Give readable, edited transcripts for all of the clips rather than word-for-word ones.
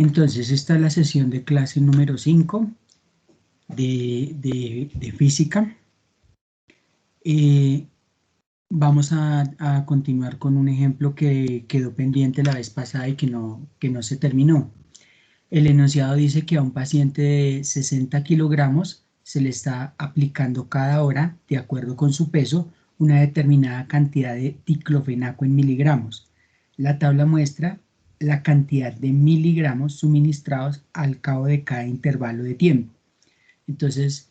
Entonces, esta es la sesión de clase número 5 de física. Vamos a continuar con un ejemplo que quedó pendiente la vez pasada y que no se terminó. El enunciado dice que a un paciente de 60 kilogramos se le está aplicando cada hora, de acuerdo con su peso, una determinada cantidad de diclofenaco en miligramos. La tabla muestra la cantidad de miligramos suministrados al cabo de cada intervalo de tiempo. Entonces,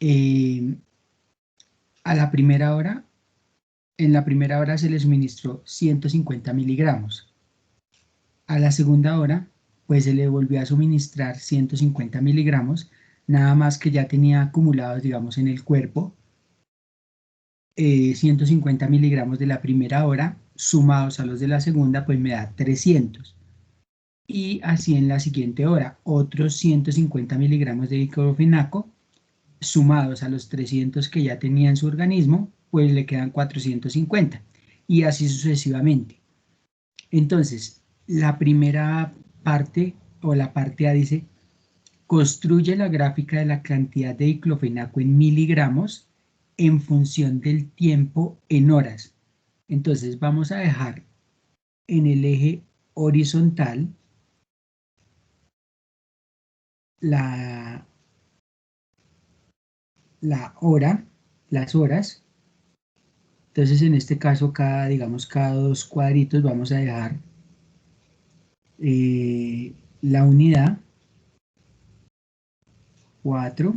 en la primera hora se le suministró 150 miligramos. A la segunda hora, pues se le volvió a suministrar 150 miligramos, nada más que ya tenía acumulados, digamos, en el cuerpo 150 miligramos de la primera hora, sumados a los de la segunda, pues me da 300. Y así en la siguiente hora, otros 150 miligramos de diclofenaco, sumados a los 300 que ya tenía en su organismo, pues le quedan 450. Y así sucesivamente. Entonces, la primera parte, o la parte A dice, construye la gráfica de la cantidad de diclofenaco en miligramos en función del tiempo en horas. Entonces vamos a dejar en el eje horizontal la hora, las horas. Entonces en este caso digamos cada dos cuadritos vamos a dejar la unidad, 4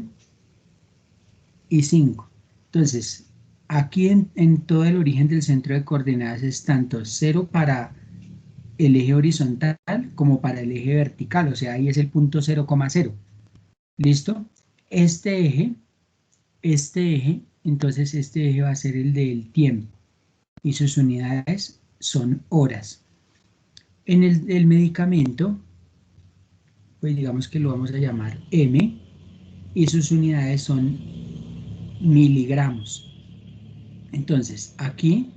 y 5. Entonces aquí en todo el origen del centro de coordenadas es tanto 0 para el eje horizontal como para el eje vertical, o sea, ahí es el punto 0,0. ¿Listo? Este eje, entonces este eje va a ser el del tiempo y sus unidades son horas. En el medicamento, pues digamos que lo vamos a llamar M y sus unidades son miligramos. Entonces, aquí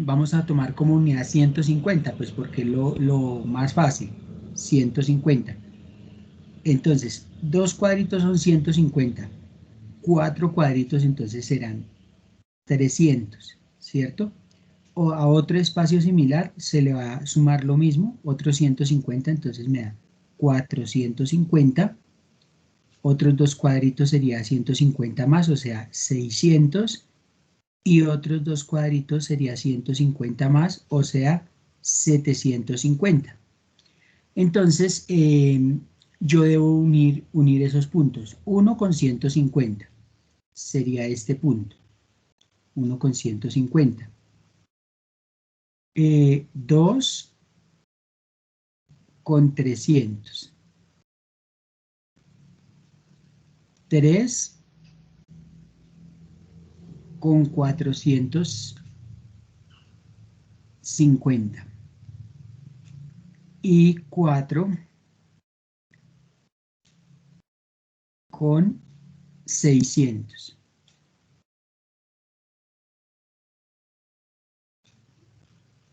vamos a tomar como unidad 150, pues porque es lo más fácil, 150. Entonces, 2 cuadritos son 150, 4 cuadritos entonces serán 300, ¿cierto? O a otro espacio similar se le va a sumar lo mismo, otro 150, entonces me da 450. Otros 2 cuadritos sería 150 más, o sea, 600. Y otros 2 cuadritos sería 150 más, o sea, 750. Entonces, yo debo unir esos puntos. 1 con 150 sería este punto. 1 con 150. 2 con 300. 3 con 450. Y 4 con 600.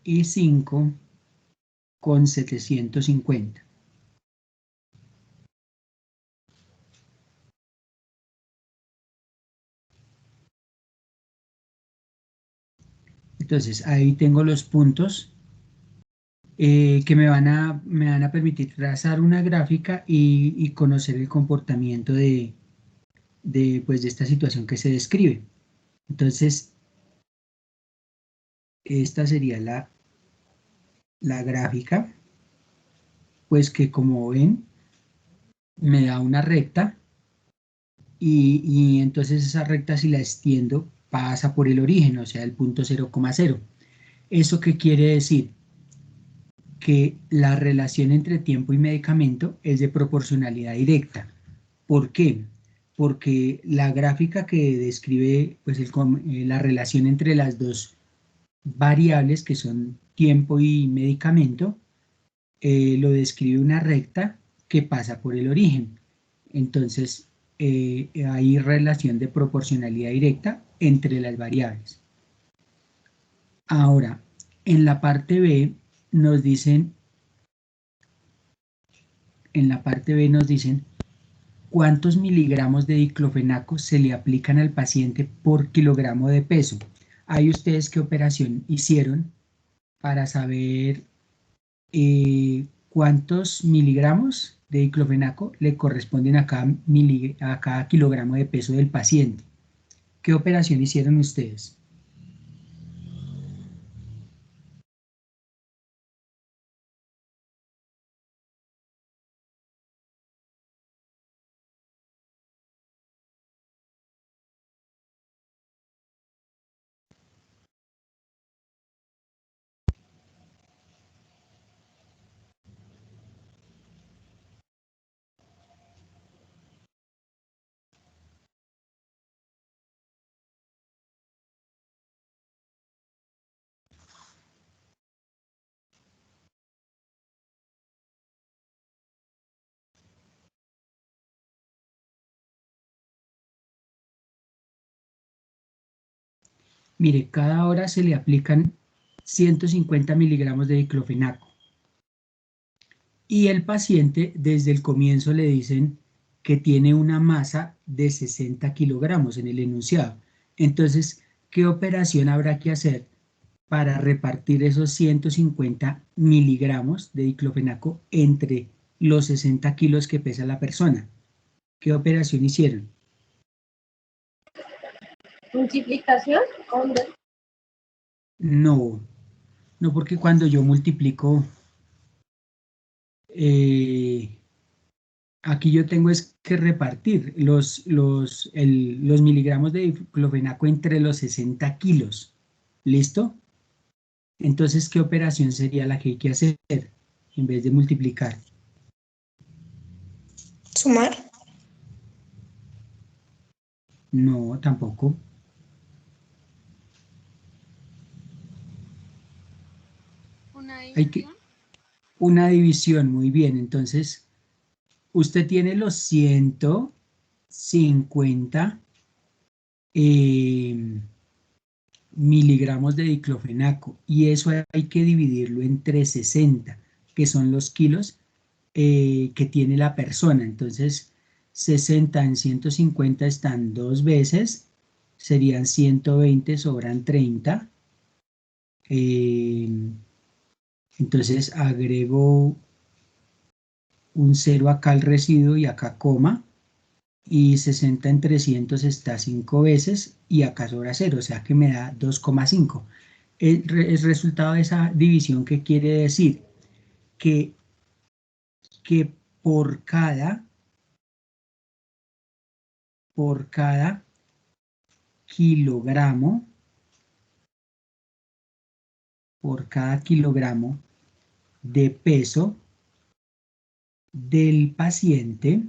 Y 5 con 750. Entonces ahí tengo los puntos que me van a permitir trazar una gráfica y conocer el comportamiento pues, de esta situación que se describe. Entonces, esta sería la gráfica, pues que como ven, me da una recta y entonces esa recta si la extiendo pasa por el origen, o sea, el punto 0,0. ¿Eso qué quiere decir? Que la relación entre tiempo y medicamento es de proporcionalidad directa. ¿Por qué? Porque la gráfica que describe pues, la relación entre las dos variables que son tiempo y medicamento, lo describe una recta que pasa por el origen. Entonces, hay relación de proporcionalidad directa entre las variables. Ahora, en la parte B nos dicen en la parte B nos dicen cuántos miligramos de diclofenaco se le aplican al paciente por kilogramo de peso. ¿Hay ustedes qué operación hicieron para saber cuántos miligramos de diclofenaco le corresponden a cada kilogramo de peso del paciente? ¿Qué operación hicieron ustedes? Mire, cada hora se le aplican 150 miligramos de diclofenaco y el paciente desde el comienzo le dicen que tiene una masa de 60 kilogramos en el enunciado. Entonces, ¿qué operación habrá que hacer para repartir esos 150 miligramos de diclofenaco entre los 60 kilos que pesa la persona? ¿Qué operación hicieron? ¿Multiplicación? ¿Dónde? No, no, porque cuando yo multiplico, eh, aquí yo tengo es que repartir los miligramos de diclofenaco entre los 60 kilos. ¿Listo? Entonces, ¿qué operación sería la que hay que hacer en vez de multiplicar? Sumar. No, tampoco. ¿Una Hay que división? una división, muy bien. Entonces, usted tiene los 150 eh, miligramos de diclofenaco y eso hay que dividirlo entre 60, que son los kilos que tiene la persona. Entonces, 60 en 150 están dos veces, serían 120, sobran 30. Eh, entonces, agrego un 0 acá al residuo y acá coma. Y 60 en 300 está 5 veces y acá sobra 0, o sea que me da 2,5. El resultado de esa división, ¿qué quiere decir? Que, que por cada kilogramo, por cada kilogramo de peso del paciente,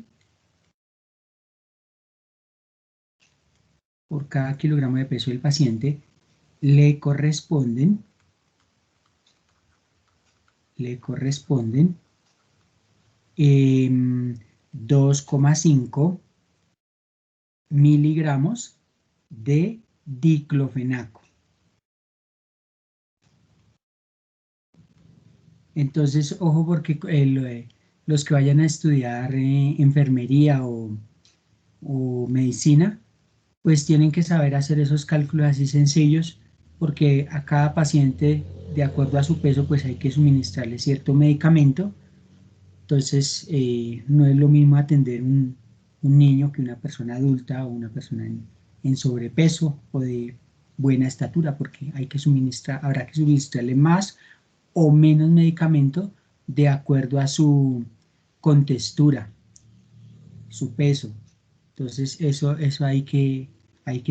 por cada kilogramo de peso del paciente, le corresponden, le corresponden 2,5 miligramos de diclofenaco. Entonces, ojo porque los que vayan a estudiar enfermería o medicina, pues tienen que saber hacer esos cálculos así sencillos, porque a cada paciente, de acuerdo a su peso, pues hay que suministrarle cierto medicamento. Entonces, no es lo mismo atender un niño que una persona adulta o una persona en sobrepeso o de buena estatura, porque habrá que suministrarle más o menos medicamento de acuerdo a su contextura, su peso. Entonces, eso hay que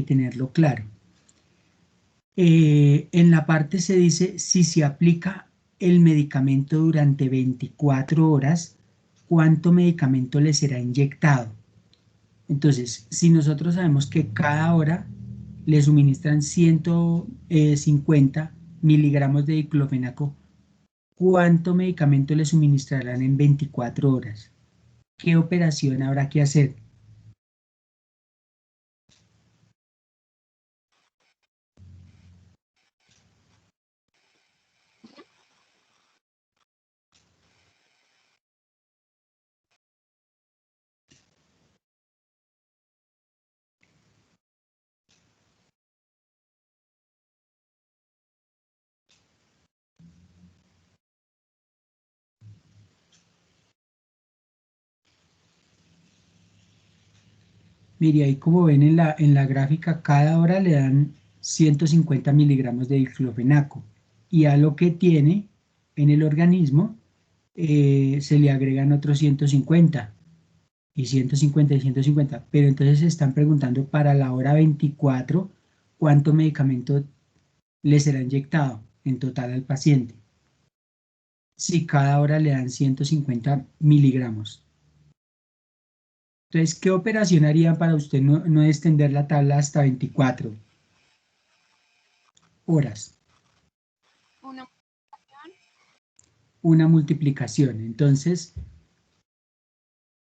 tenerlo claro. En la parte se dice si se aplica el medicamento durante 24 horas, ¿cuánto medicamento le será inyectado? Entonces, si nosotros sabemos que cada hora le suministran 150 miligramos de diclofenaco, ¿cuánto medicamento le suministrarán en 24 horas? ¿Qué operación habrá que hacer? Mire, ahí como ven en la gráfica, cada hora le dan 150 miligramos de diclofenaco y a lo que tiene en el organismo se le agregan otros 150 y 150 y 150, pero entonces se están preguntando para la hora 24 cuánto medicamento le será inyectado en total al paciente, si cada hora le dan 150 miligramos. Entonces, ¿qué operación haría para usted no extender la tabla hasta 24 horas? Una. Una multiplicación. Entonces,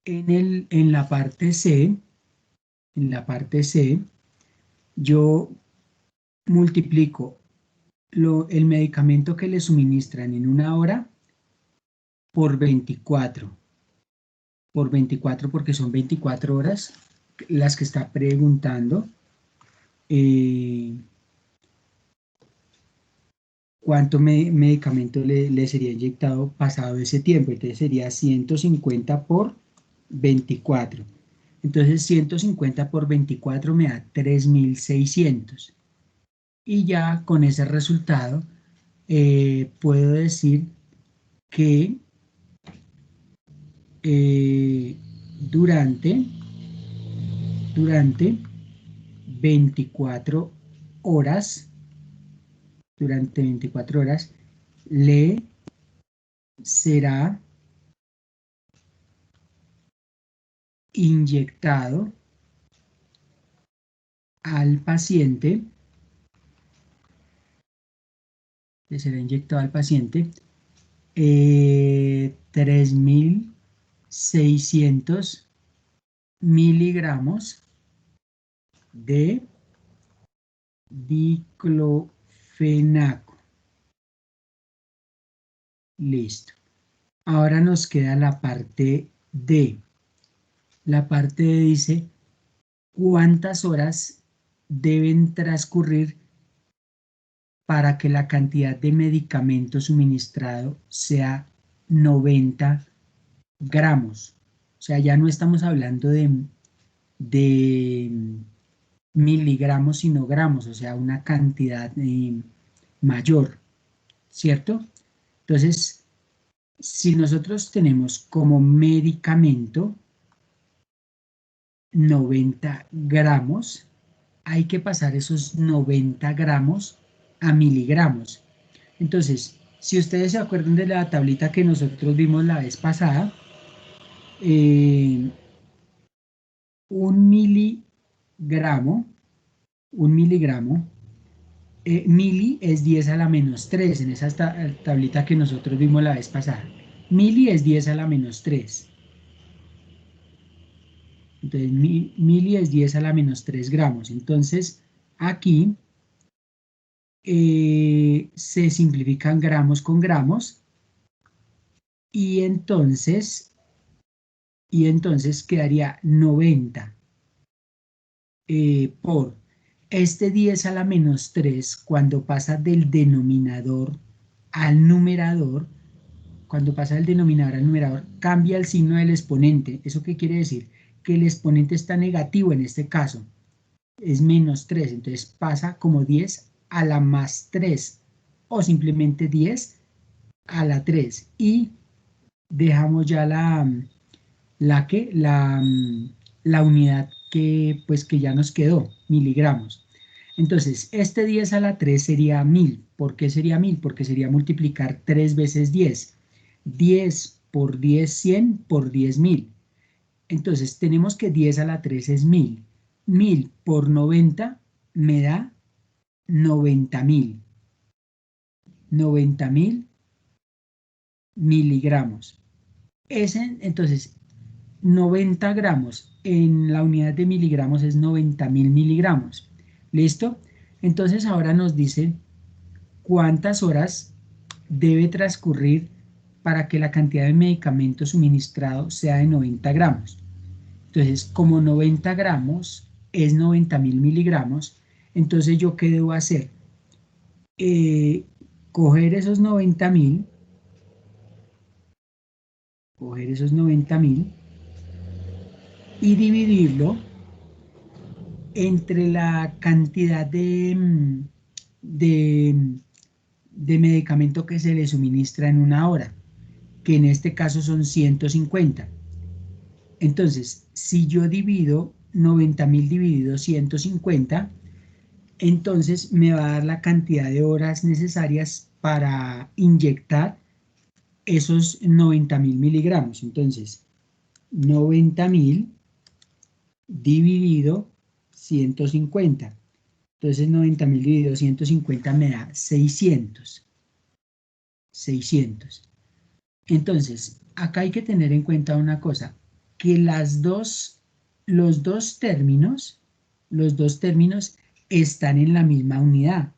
en la parte C, yo multiplico el medicamento que le suministran en una hora por 24. Por 24 porque son 24 horas las que está preguntando. ¿Cuánto medicamento le sería inyectado pasado ese tiempo? Entonces sería 150 por 24. Entonces 150 por 24 me da 3.600. Y ya con ese resultado puedo decir que eh, durante 24 horas, durante 24 horas, le será inyectado al paciente, 3.600 miligramos de diclofenaco. Listo. Ahora nos queda la parte D. La parte D dice cuántas horas deben transcurrir para que la cantidad de medicamento suministrado sea 90 gramos. O sea, ya no estamos hablando de miligramos, sino gramos, o sea, una cantidad mayor, ¿cierto? Entonces, si nosotros tenemos como medicamento 90 gramos, hay que pasar esos 90 gramos a miligramos. Entonces, si ustedes se acuerdan de la tablita que nosotros vimos la vez pasada, eh, un miligramo, mili es 10 a la menos 3 en esa tablita que nosotros vimos la vez pasada. Mili es 10 a la menos 3. Entonces, mili es 10 a la menos 3 gramos. Entonces, aquí se simplifican gramos con gramos y entonces quedaría 90 por este 10 a la menos 3 cuando pasa del denominador al numerador. Cuando pasa del denominador al numerador, cambia el signo del exponente. ¿Eso qué quiere decir? Que el exponente está negativo en este caso. Es menos 3, entonces pasa como 10 a la más 3 o simplemente 10 a la 3 y dejamos ya la unidad que ya nos quedó, miligramos. Entonces, este 10 a la 3 sería 1000. ¿Por qué sería 1000? Porque sería multiplicar 3 veces 10. 10 por 10, 100 por 10, 1000. Entonces, tenemos que 10 a la 3 es 1000. 1000 por 90 me da 90.000. 90.000 miligramos. Entonces, 90 gramos en la unidad de miligramos es 90.000 miligramos. ¿Listo? Entonces ahora nos dice cuántas horas debe transcurrir para que la cantidad de medicamento suministrado sea de 90 gramos. Entonces, como 90 gramos es 90.000 miligramos, entonces yo qué debo hacer? Coger esos 90.000, y dividirlo entre la cantidad de, de medicamento que se le suministra en una hora, que en este caso son 150. Entonces, si yo divido 90.000 dividido 150, entonces me va a dar la cantidad de horas necesarias para inyectar esos 90.000 miligramos. Entonces, 90.000 dividido 150. Entonces, 90.000 dividido 150 me da 600. 600. Entonces, acá hay que tener en cuenta una cosa, que los dos términos están en la misma unidad.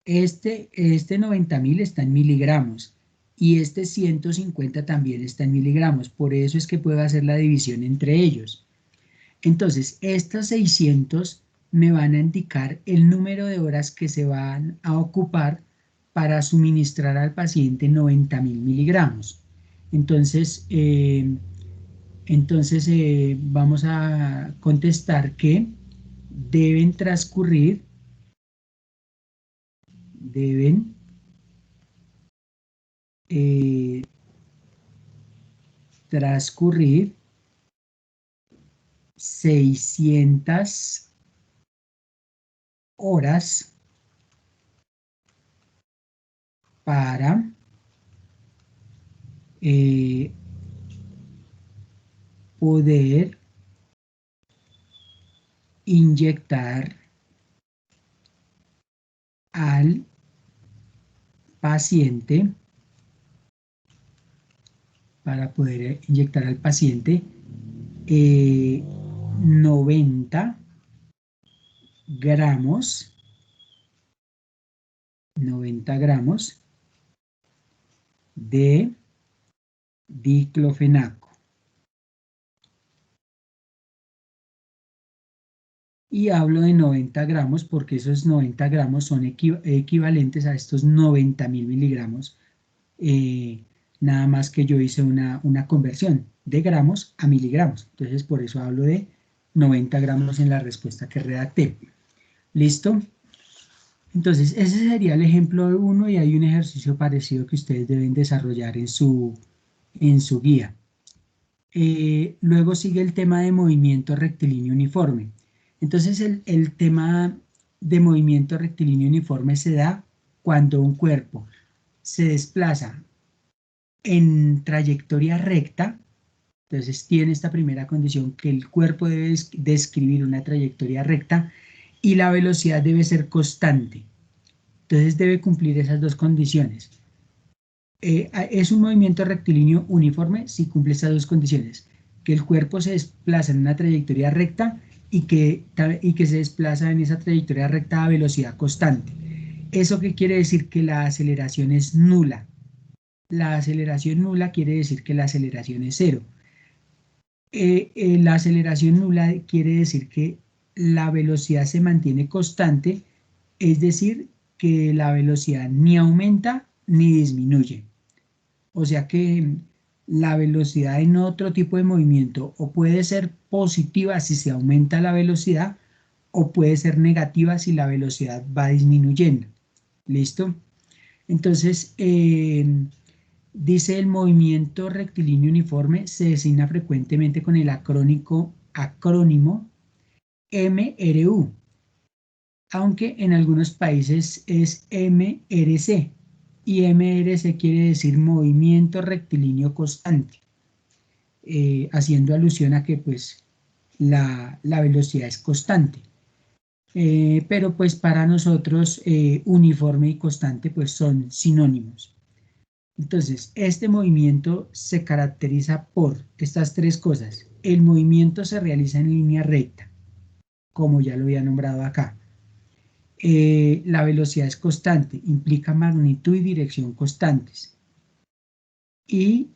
Este 90.000 está en miligramos y este 150 también está en miligramos. Por eso es que puedo hacer la división entre ellos. Entonces, estos 600 me van a indicar el número de horas que se van a ocupar para suministrar al paciente 90.000 miligramos. Entonces, vamos a contestar que deben transcurrir eh, transcurrir 600 horas para poder inyectar al paciente, 90 gramos, 90 gramos de diclofenaco. Y hablo de 90 gramos porque esos 90 gramos son equivalentes a estos 90.000 miligramos. Nada más que yo hice una conversión de gramos a miligramos. Entonces, por eso hablo de 90 gramos en la respuesta que redacté. ¿Listo? Entonces, ese sería el ejemplo 1 y hay un ejercicio parecido que ustedes deben desarrollar en su guía. Luego sigue el tema de movimiento rectilíneo uniforme. Entonces, el tema de movimiento rectilíneo uniforme se da cuando un cuerpo se desplaza en trayectoria recta. Entonces tiene esta primera condición, que el cuerpo debe describir una trayectoria recta y la velocidad debe ser constante. Entonces debe cumplir esas dos condiciones. Es un movimiento rectilíneo uniforme si cumple estas dos condiciones, que el cuerpo se desplaza en una trayectoria recta y que se desplaza en esa trayectoria recta a velocidad constante. ¿Eso qué quiere decir? Que la aceleración es nula. La aceleración nula quiere decir que la aceleración es cero. La aceleración nula quiere decir que la velocidad se mantiene constante, es decir, que la velocidad ni aumenta ni disminuye. O sea que la velocidad en otro tipo de movimiento o puede ser positiva si se aumenta la velocidad o puede ser negativa si la velocidad va disminuyendo. ¿Listo? Entonces, dice el movimiento rectilíneo uniforme se designa frecuentemente con el acrónimo MRU, aunque en algunos países es MRC, y MRC quiere decir movimiento rectilíneo constante, haciendo alusión a que pues la velocidad es constante. Pero pues para nosotros uniforme y constante pues son sinónimos. Entonces, este movimiento se caracteriza por estas tres cosas. El movimiento se realiza en línea recta, como ya lo había nombrado acá. La velocidad es constante, implica magnitud y dirección constantes. Y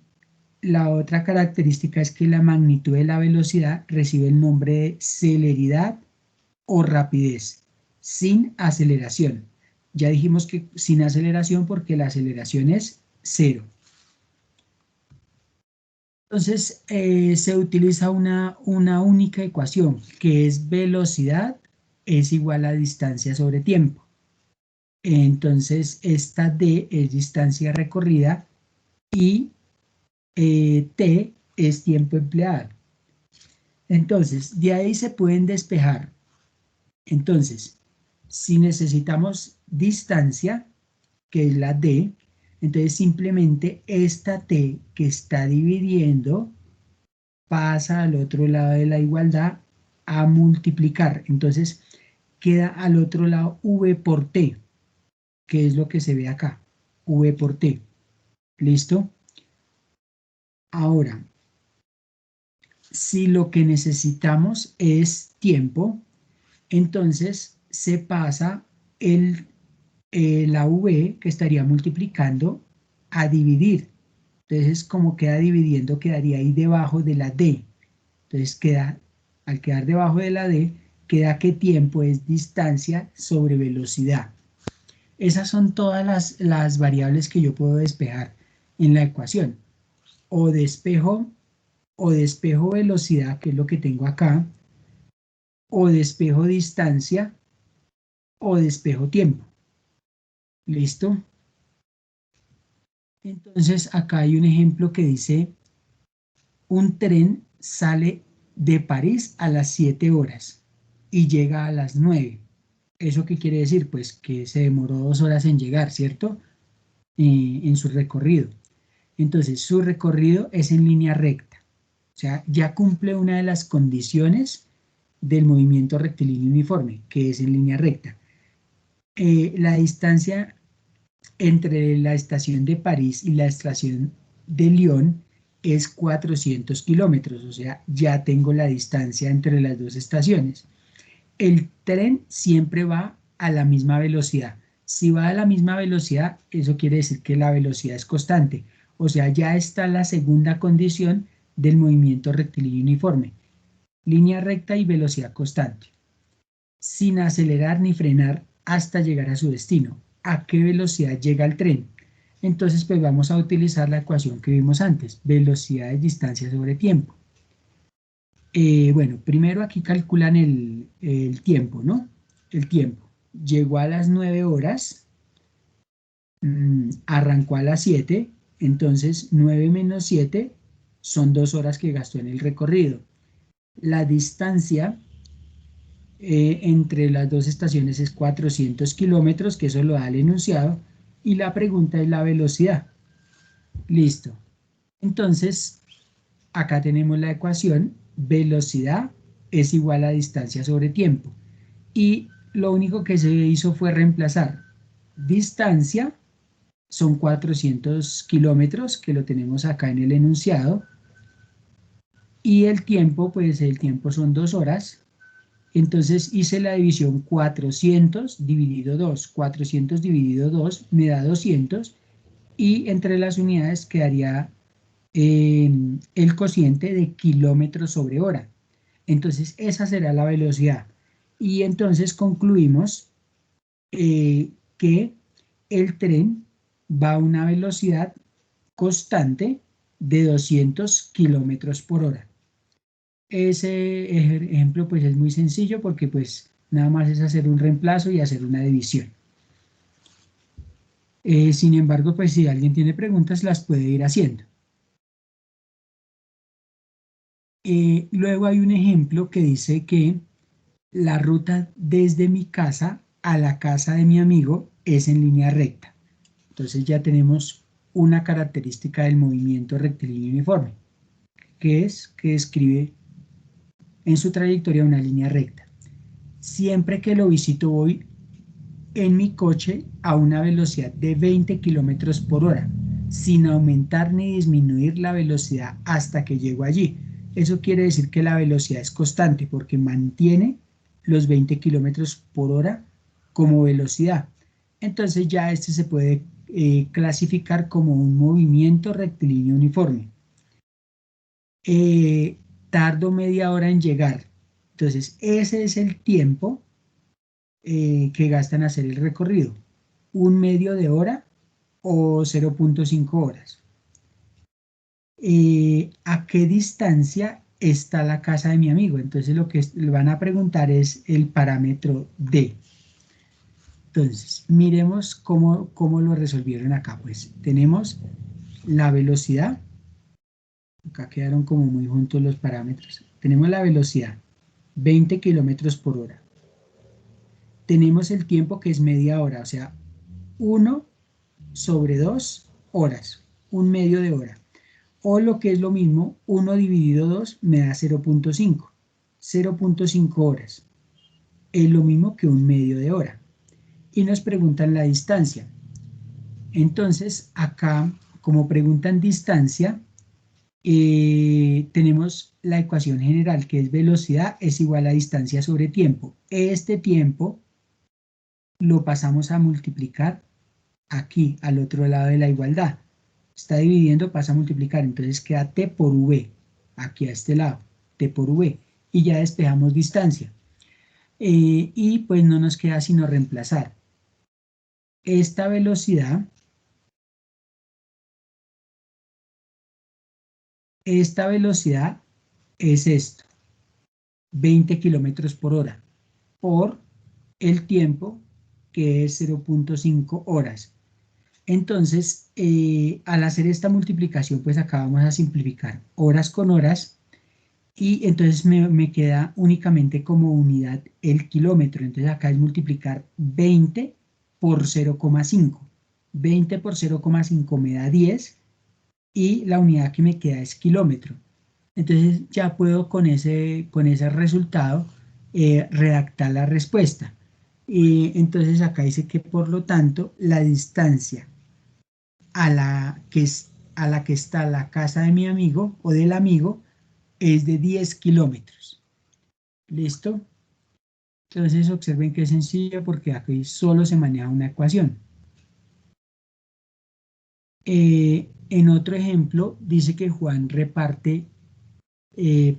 la otra característica es que la magnitud de la velocidad recibe el nombre de celeridad o rapidez, sin aceleración. Ya dijimos que sin aceleración porque la aceleración es cero. Entonces, se utiliza una única ecuación, que es velocidad es igual a distancia sobre tiempo. Entonces, esta D es distancia recorrida y T es tiempo empleado. Entonces, de ahí se pueden despejar. Entonces, si necesitamos distancia, que es la D, entonces simplemente esta T que está dividiendo pasa al otro lado de la igualdad a multiplicar. Entonces, queda al otro lado V por T, que es lo que se ve acá, V por T. ¿Listo? Ahora, si lo que necesitamos es tiempo, entonces se pasa la V que estaría multiplicando a dividir. Entonces, como queda dividiendo, quedaría ahí debajo de la D. Entonces, al quedar debajo de la D, queda que tiempo es distancia sobre velocidad. Esas son todas las variables que yo puedo despejar en la ecuación. O despejo, o despejo velocidad, que es lo que tengo acá, o despejo distancia, o despejo tiempo. ¿Listo? Entonces, acá hay un ejemplo que dice, un tren sale de París a las 7 horas y llega a las 9. ¿Eso qué quiere decir? Pues que se demoró 2 horas en llegar, ¿cierto? En su recorrido. Entonces, su recorrido es en línea recta. O sea, ya cumple una de las condiciones del movimiento rectilíneo uniforme, que es en línea recta. La distancia entre la estación de París y la estación de Lyon es 400 kilómetros, o sea, ya tengo la distancia entre las dos estaciones. El tren siempre va a la misma velocidad. Si va a la misma velocidad, eso quiere decir que la velocidad es constante. O sea, ya está la segunda condición del movimiento rectilíneo uniforme. Línea recta y velocidad constante. Sin acelerar ni frenar hasta llegar a su destino. ¿A qué velocidad llega el tren? Entonces, pues vamos a utilizar la ecuación que vimos antes. Velocidad es distancia sobre tiempo. Bueno, primero aquí calculan el tiempo, ¿no? El tiempo. Llegó a las 9 horas, arrancó a las 7, entonces 9 menos 7 son 2 horas que gastó en el recorrido. La distancia entre las dos estaciones es 400 kilómetros, que eso lo da el enunciado, y la pregunta es la velocidad. Listo. Entonces, acá tenemos la ecuación, velocidad es igual a distancia sobre tiempo. Y lo único que se hizo fue reemplazar distancia, son 400 kilómetros, que lo tenemos acá en el enunciado, y el tiempo, pues el tiempo son 2 horas. Entonces hice la división 400 dividido 2. 400 dividido 2 me da 200 y entre las unidades quedaría el cociente de kilómetros sobre hora. Entonces esa será la velocidad. Y entonces concluimos que el tren va a una velocidad constante de 200 kilómetros por hora. Ese ejemplo pues es muy sencillo porque pues nada más es hacer un reemplazo y hacer una división. Sin embargo, pues si alguien tiene preguntas las puede ir haciendo. Luego hay un ejemplo que dice que la ruta desde mi casa a la casa de mi amigo es en línea recta. Entonces ya tenemos una característica del movimiento rectilíneo uniforme, que es que describe en su trayectoria una línea recta. Siempre que lo visito voy en mi coche a una velocidad de 20 kilómetros por hora, sin aumentar ni disminuir la velocidad hasta que llego allí. Eso quiere decir que la velocidad es constante porque mantiene los 20 kilómetros por hora como velocidad. Entonces ya este se puede clasificar como un movimiento rectilíneo uniforme. Tardo media hora en llegar. Entonces ese es el tiempo que gastan hacer el recorrido. Un medio de hora o 0.5 horas. ¿a qué distancia está la casa de mi amigo? Entonces lo que le van a preguntar es el parámetro D. Entonces, miremos cómo lo resolvieron acá. Pues tenemos la velocidad, acá quedaron como muy juntos los parámetros. Tenemos la velocidad, 20 kilómetros por hora. Tenemos el tiempo que es media hora, o sea, 1/2 horas, un medio de hora. O lo que es lo mismo, 1 dividido 2 me da 0.5. 0.5 horas. Es lo mismo que un medio de hora. Y nos preguntan la distancia. Entonces, acá, como preguntan distancia, tenemos la ecuación general, que es velocidad es igual a distancia sobre tiempo. Este tiempo lo pasamos a multiplicar aquí, al otro lado de la igualdad. Está dividiendo, pasa a multiplicar, entonces queda t por v, aquí a este lado, t por v, y ya despejamos distancia. Y pues no nos queda sino reemplazar esta velocidad. Esta velocidad es esto, 20 kilómetros por hora, por el tiempo, que es 0.5 horas. Entonces, al hacer esta multiplicación, pues acá vamos a simplificar horas con horas, y entonces me queda únicamente como unidad el kilómetro. Entonces acá es multiplicar 20 por 0,5. 20 por 0,5 me da 10, y la unidad que me queda es kilómetro. Entonces ya puedo con ese resultado redactar la respuesta. Entonces acá dice que por lo tanto la distancia a la que está la casa de mi amigo o del amigo es de 10 kilómetros. ¿Listo? Entonces observen que es sencillo porque aquí solo se maneja una ecuación. En otro ejemplo dice que Juan reparte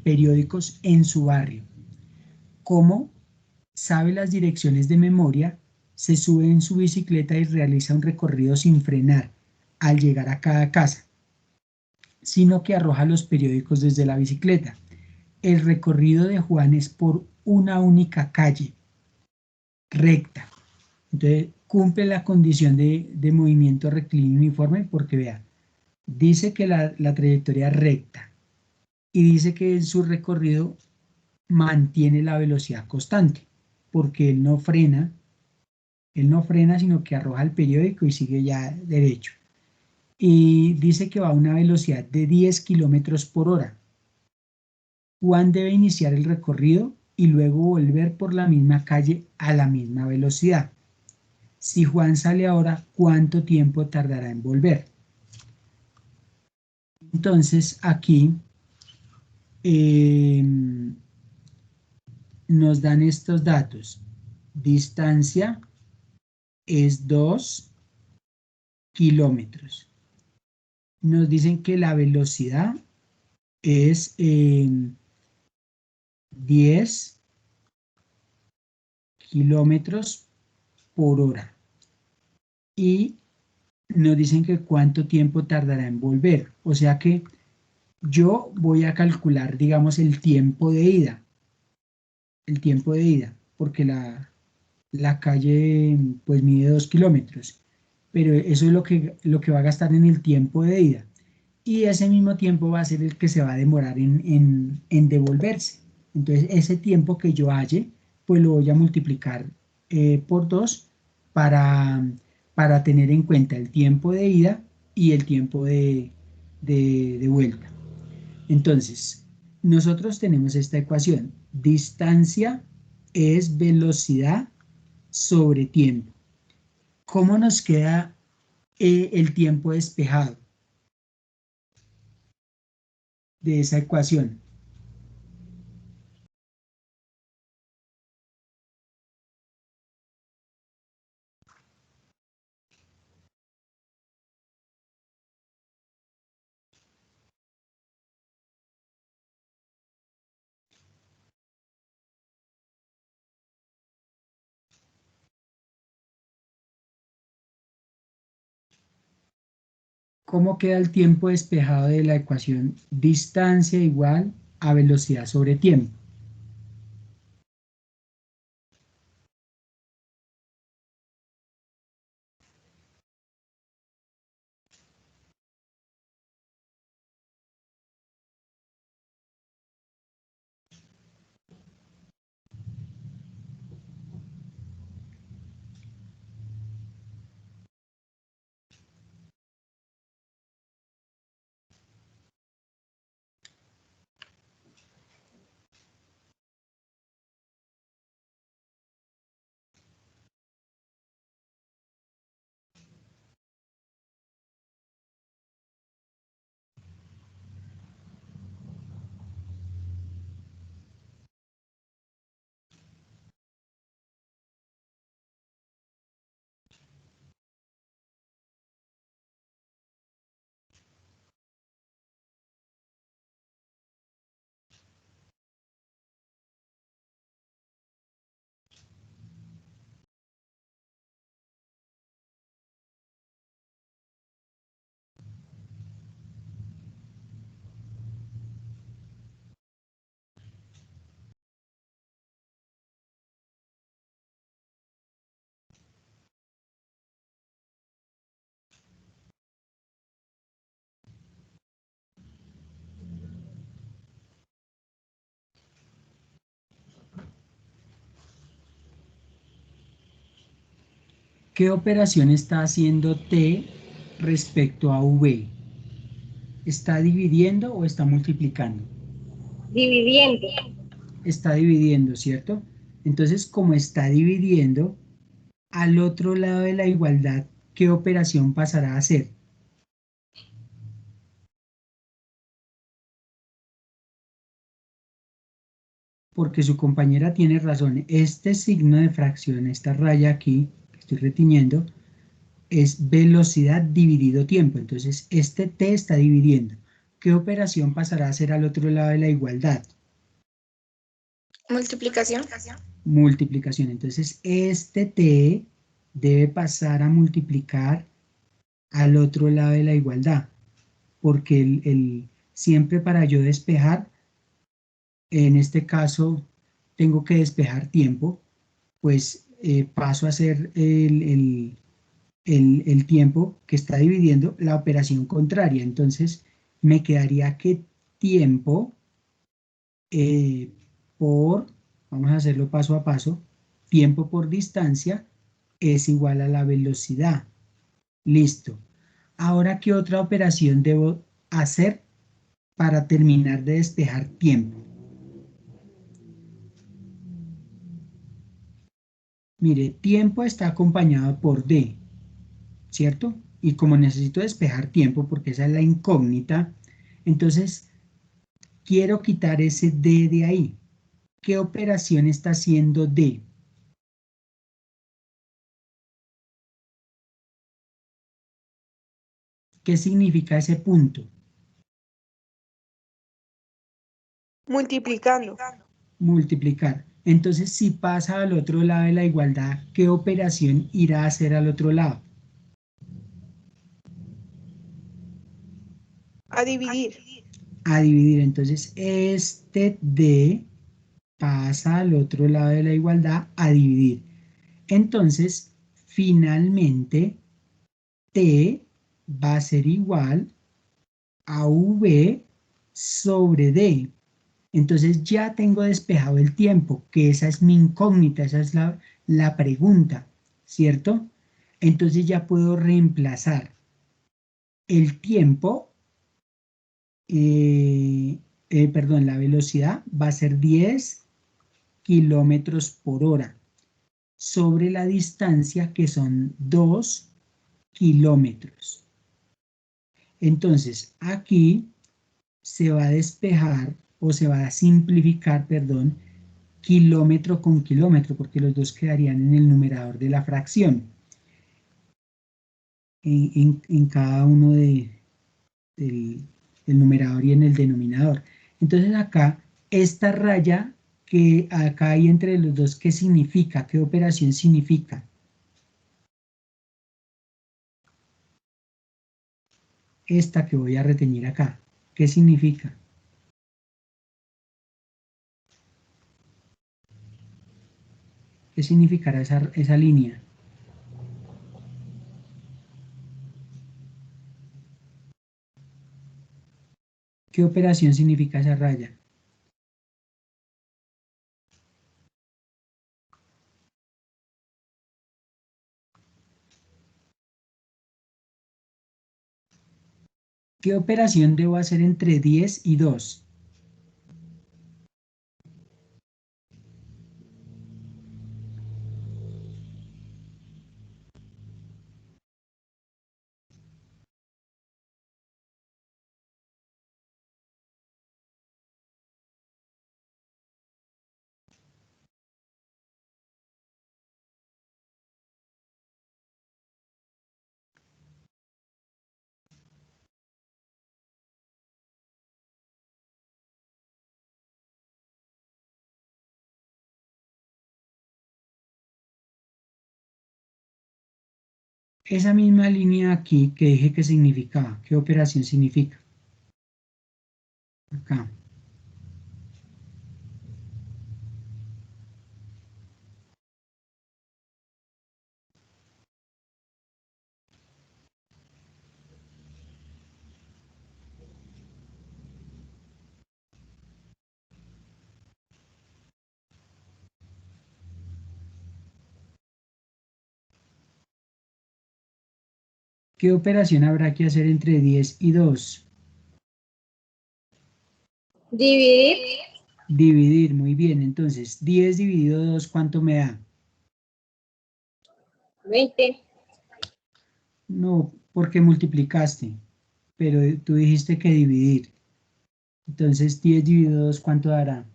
periódicos en su barrio. ¿Cómo sabe las direcciones de memoria? Se sube en su bicicleta y realiza un recorrido sin frenar al llegar a cada casa, sino que arroja los periódicos desde la bicicleta. El recorrido de Juan es por una única calle, recta. Entonces, cumple la condición de movimiento rectilíneo uniforme porque, vea, dice que la trayectoria es recta y dice que en su recorrido mantiene la velocidad constante, porque él no frena, sino que arroja el periódico y sigue ya derecho. Y dice que va a una velocidad de 10 kilómetros por hora. Juan debe iniciar el recorrido y luego volver por la misma calle a la misma velocidad. Si Juan sale ahora, ¿cuánto tiempo tardará en volver? Entonces aquí eh, nos dan estos datos. Distancia es 2 kilómetros. Nos dicen que la velocidad es 10 kilómetros por hora. Y nos dicen que cuánto tiempo tardará en volver. O sea que yo voy a calcular, digamos, el tiempo de ida, porque la calle pues mide 2 kilómetros, pero eso es lo que va a gastar en el tiempo de ida. Y ese mismo tiempo va a ser el que se va a demorar en devolverse. Entonces, ese tiempo que yo halle, pues lo voy a multiplicar por 2 para, para tener en cuenta el tiempo de ida y el tiempo de vuelta. Entonces, nosotros tenemos esta ecuación. Distancia es velocidad sobre tiempo. ¿Cómo nos queda el tiempo despejado de esa ecuación? ¿Cómo queda el tiempo despejado de la ecuación distancia igual a velocidad sobre tiempo? ¿Qué operación está haciendo T respecto a V? ¿Está dividiendo o está multiplicando? Dividiendo. Está dividiendo, ¿cierto? Entonces, como está dividiendo, al otro lado de la igualdad, ¿qué operación pasará a hacer? Porque su compañera tiene razón. Este signo de fracción, esta raya aquí, que estoy reteniendo, es velocidad dividido tiempo. Entonces, este t está dividiendo. ¿Qué operación pasará a hacer al otro lado de la igualdad? Multiplicación. Multiplicación. Entonces, este t debe pasar a multiplicar al otro lado de la igualdad, porque siempre para yo despejar, en este caso, tengo que despejar tiempo, pues paso a hacer el tiempo que está dividiendo la operación contraria. Entonces, me quedaría que tiempo eh, por, vamos a hacerlo paso a paso, tiempo por distancia es igual a la velocidad. Listo. Ahora, ¿qué otra operación debo hacer para terminar de despejar tiempo? Mire, tiempo está acompañado por D, ¿cierto? Y como necesito despejar tiempo, porque esa es la incógnita, entonces quiero quitar ese D de ahí. ¿Qué operación está haciendo D? ¿Qué significa ese punto? Multiplicando. Multiplicar. Entonces, si pasa al otro lado de la igualdad, ¿qué operación irá a hacer al otro lado? A dividir. A dividir. Entonces, este D pasa al otro lado de la igualdad a dividir. Entonces, finalmente, T va a ser igual a V sobre D. Entonces ya tengo despejado el tiempo, que esa es mi incógnita, esa es la pregunta, ¿cierto? Entonces ya puedo reemplazar el tiempo, perdón, la velocidad va a ser 10 kilómetros por hora sobre la distancia que son 2 kilómetros. Entonces aquí se va a despejar o se va a simplificar, perdón, kilómetro con kilómetro, porque los dos quedarían en el numerador de la fracción, en cada uno del numerador y en el denominador. Entonces acá, esta raya que acá hay entre los dos, ¿qué significa? ¿Qué operación significa? esta que voy a retener acá. ¿Qué significa? ¿Qué significará esa línea? ¿Qué operación significa esa raya? ¿Qué operación debo hacer entre 10 y 2? Esa misma línea aquí que dije que significaba, ¿qué operación significa? Acá. ¿Qué operación habrá que hacer entre 10 y 2? Dividir. Dividir, muy bien. Entonces, 10 dividido 2, ¿cuánto me da? 20. No, porque multiplicaste, pero tú dijiste que dividir. Entonces, 10 dividido 2, ¿cuánto dará?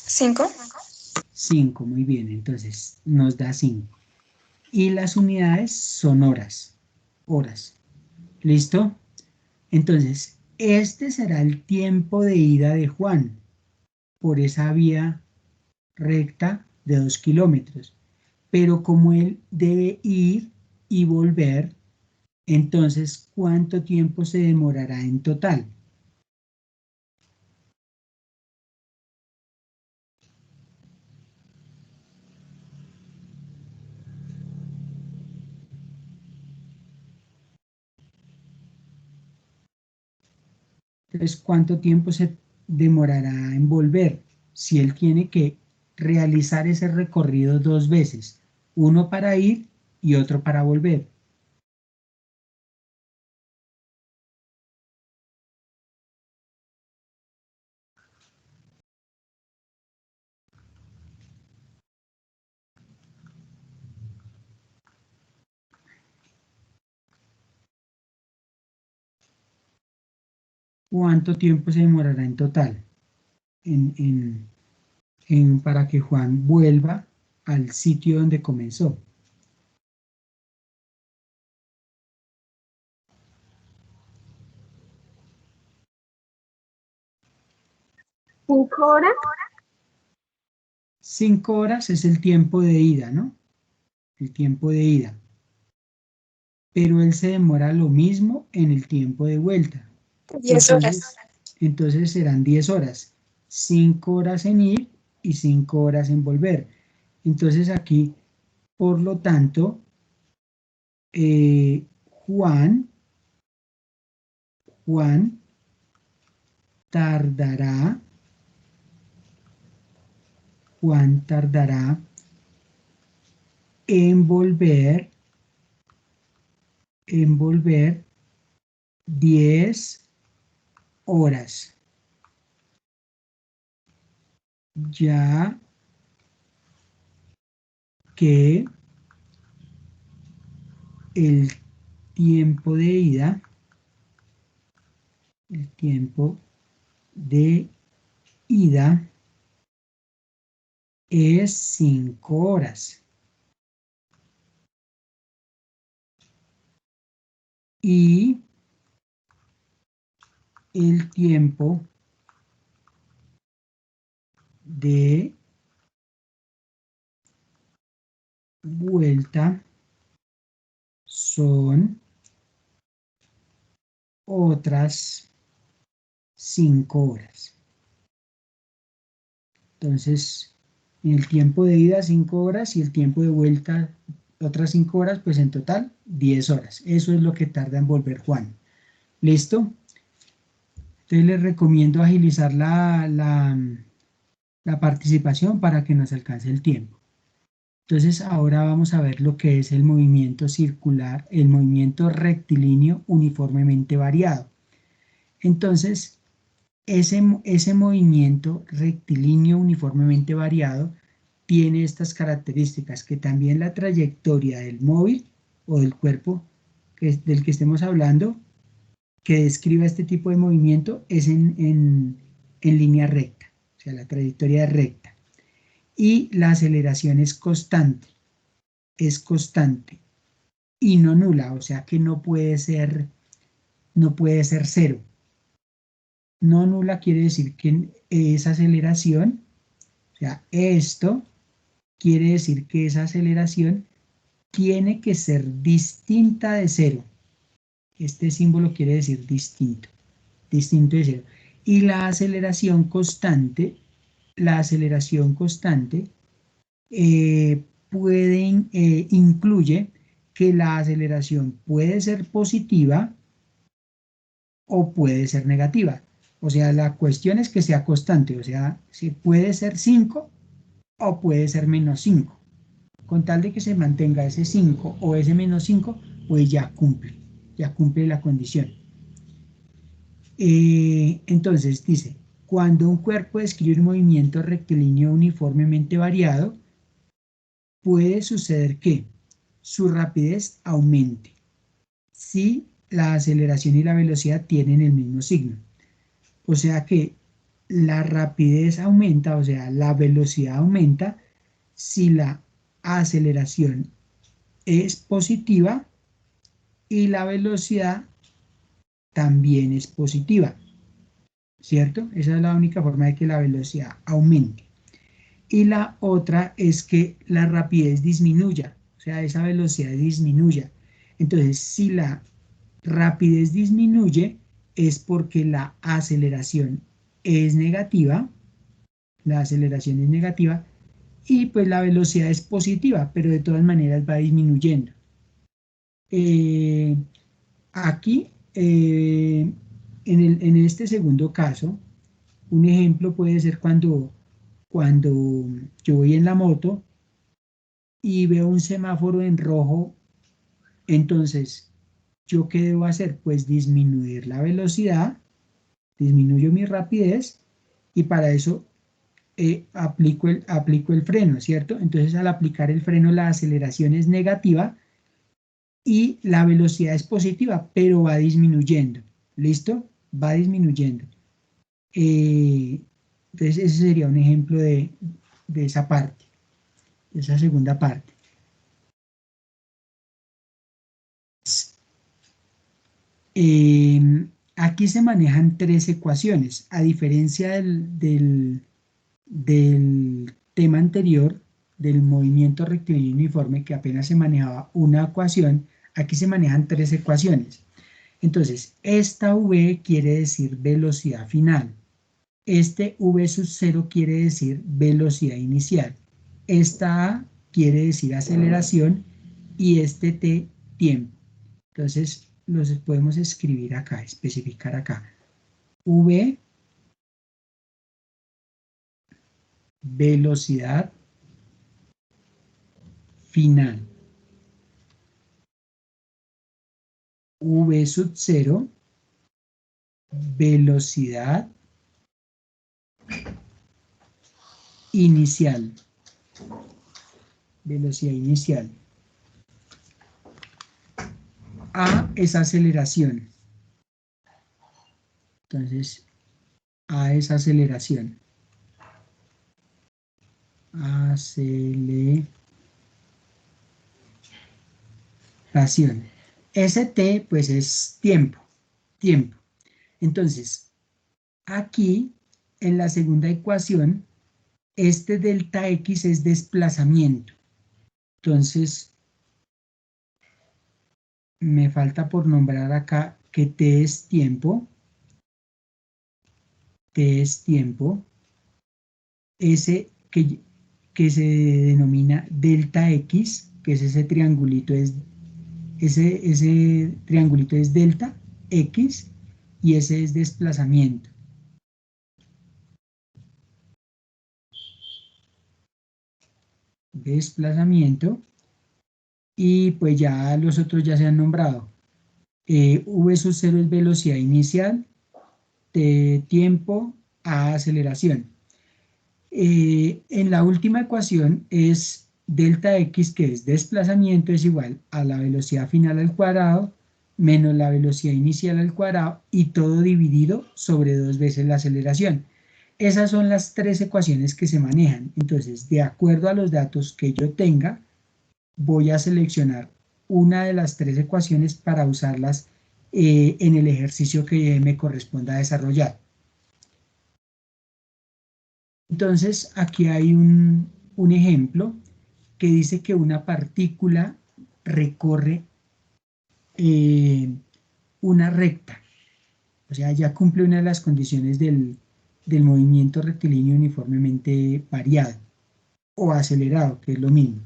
5. 5, muy bien. Entonces, nos da 5. Y las unidades son horas. Horas. ¿Listo? Entonces, este será el tiempo de ida de Juan por esa vía recta de 2 kilómetros. Pero como él debe ir y volver, entonces, ¿cuánto tiempo se demorará en total? Entonces, ¿cuánto tiempo se demorará en volver si él tiene que realizar ese recorrido 2 veces? Uno para ir y otro para volver. ¿Cuánto tiempo se demorará en total para que Juan vuelva al sitio donde comenzó? ¿5 horas? 5 horas es el tiempo de ida, ¿no? El tiempo de ida. Pero él se demora lo mismo en el tiempo de vuelta. 10 Entonces, horas. entonces serán 10 horas. 5 horas en ir y 5 horas en volver. Entonces aquí, por lo tanto, Juan tardará, Juan tardará en volver 10 horas. Ya que el tiempo de ida, el tiempo de ida es 5 horas. Y el tiempo de vuelta son otras 5 horas. Entonces, en el tiempo de ida 5 horas y el tiempo de vuelta otras 5 horas, pues en total 10 horas. Eso es lo que tarda en volver Juan. ¿Listo? Entonces les recomiendo agilizar la participación para que nos alcance el tiempo. Entonces ahora vamos a ver lo que es el movimiento circular, el movimiento rectilíneo uniformemente variado. Entonces, ese movimiento rectilíneo uniformemente variado tiene estas características, que también la trayectoria del móvil o del cuerpo del que estemos hablando, que describa este tipo de movimiento, es en línea recta, o sea, la trayectoria es recta. Y la aceleración es constante y no nula, o sea que no puede ser cero. No nula quiere decir que esa aceleración, o sea, esto quiere decir que esa aceleración tiene que ser distinta de cero. Este símbolo quiere decir distinto de cero. Y la aceleración constante incluye que la aceleración puede ser positiva o puede ser negativa. O sea, la cuestión es que sea constante, o sea, si puede ser 5 o puede ser menos 5. Con tal de que se mantenga ese 5 o ese menos 5, pues ya cumple la condición. Entonces dice, cuando un cuerpo describe un movimiento rectilíneo uniformemente variado, puede suceder que su rapidez aumente si la aceleración y la velocidad tienen el mismo signo. O sea que la rapidez aumenta, o sea, la velocidad aumenta si la aceleración es positiva y la velocidad también es positiva, ¿cierto? Esa es la única forma de que la velocidad aumente. Y la otra es que la rapidez disminuya, o sea, esa velocidad disminuya. Entonces, si la rapidez disminuye, es porque la aceleración es negativa, y pues la velocidad es positiva, pero de todas maneras va disminuyendo. Aquí, en este segundo caso, un ejemplo puede ser cuando yo voy en la moto y veo un semáforo en rojo. Entonces, ¿yo qué debo hacer? Pues disminuir la velocidad, disminuyo mi rapidez y para eso aplico el freno, ¿cierto? Entonces, al aplicar el freno, la aceleración es negativa y la velocidad es positiva, pero va disminuyendo. ¿Listo? Va disminuyendo. Entonces, ese sería un ejemplo de esa parte, de esa segunda parte. Aquí se manejan 3 ecuaciones, a diferencia del tema anterior, del movimiento rectilíneo uniforme, que apenas se manejaba una ecuación. Aquí se manejan 3 ecuaciones. Entonces, esta V quiere decir velocidad final. Este V sub 0 quiere decir velocidad inicial. Esta A quiere decir aceleración y este T, tiempo. Entonces, los podemos escribir acá, especificar acá. V, velocidad final. V sub 0, velocidad inicial. Velocidad inicial. A es aceleración. Entonces, A es aceleración. Aceleración. ST, pues es tiempo. Entonces, aquí, en la segunda ecuación, este delta X es desplazamiento. Entonces, me falta por nombrar acá que t es tiempo, S que se denomina delta X, que es ese triangulito, ese triangulito es delta X, y ese es desplazamiento. Y pues ya los otros ya se han nombrado. V sub 0 es velocidad inicial, T tiempo, A aceleración. En la última ecuación es delta X, que es desplazamiento, es igual a la velocidad final al cuadrado menos la velocidad inicial al cuadrado, y todo dividido sobre 2 veces la aceleración. Esas son las tres ecuaciones que se manejan. Entonces, de acuerdo a los datos que yo tenga, voy a seleccionar una de las tres ecuaciones para usarlas en el ejercicio que me corresponda desarrollar. Entonces, aquí hay un ejemplo que dice que una partícula recorre una recta. O sea, ya cumple una de las condiciones del movimiento rectilíneo uniformemente variado o acelerado, que es lo mismo.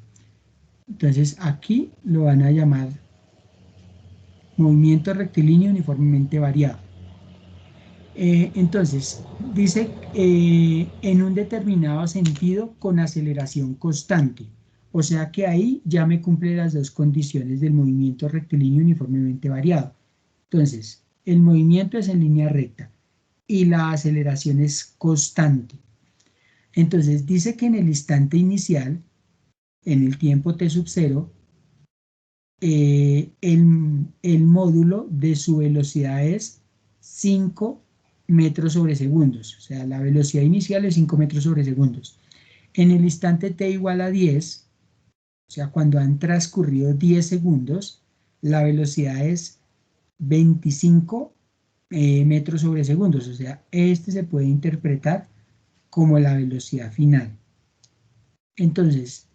Entonces, aquí lo van a llamar movimiento rectilíneo uniformemente variado. Entonces, dice en un determinado sentido con aceleración constante. O sea que ahí ya me cumple las dos condiciones del movimiento rectilíneo uniformemente variado. Entonces, el movimiento es en línea recta y la aceleración es constante. Entonces, dice que en el instante inicial, en el tiempo t sub 0, el módulo de su velocidad es 5 metros sobre segundos, o sea, la velocidad inicial es 5 metros sobre segundos. En el instante t igual a 10, o sea, cuando han transcurrido 10 segundos, la velocidad es 25 metros sobre segundos, o sea, este se puede interpretar como la velocidad final. Entonces,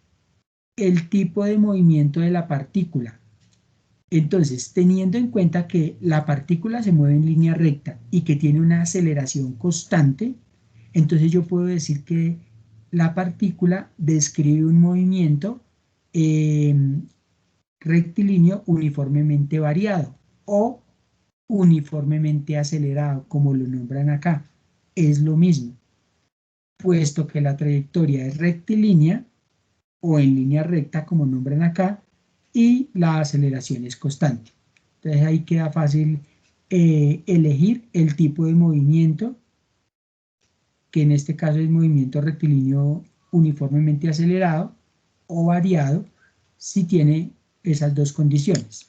el tipo de movimiento de la partícula. Entonces, teniendo en cuenta que la partícula se mueve en línea recta y que tiene una aceleración constante, entonces yo puedo decir que la partícula describe un movimiento rectilíneo uniformemente variado o uniformemente acelerado, como lo nombran acá. Es lo mismo, puesto que la trayectoria es rectilínea o en línea recta, como nombran acá, y la aceleración es constante. Entonces ahí queda fácil elegir el tipo de movimiento, que en este caso es movimiento rectilíneo uniformemente acelerado o variado, si tiene esas dos condiciones.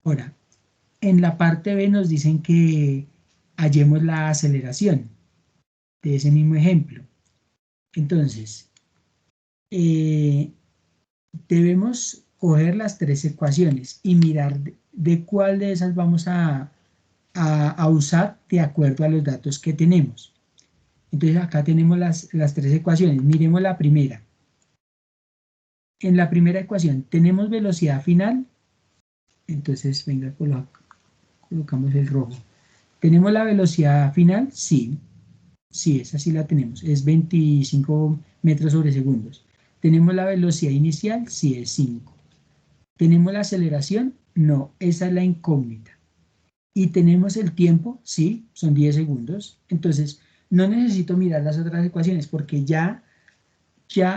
Ahora, en la parte B nos dicen que hallemos la aceleración de ese mismo ejemplo. Entonces, debemos coger las tres ecuaciones y mirar de cuál de esas vamos a usar de acuerdo a los datos que tenemos. Entonces acá tenemos las tres ecuaciones. Miremos la primera. En la primera ecuación tenemos velocidad final. Entonces, venga, colocamos el rojo. ¿Tenemos la velocidad final? Sí. Sí, esa sí la tenemos. Es 25 metros sobre segundos. ¿Tenemos la velocidad inicial? Sí, es 5. ¿Tenemos la aceleración? No, esa es la incógnita. ¿Y tenemos el tiempo? Sí, son 10 segundos. Entonces, no necesito mirar las otras ecuaciones porque ya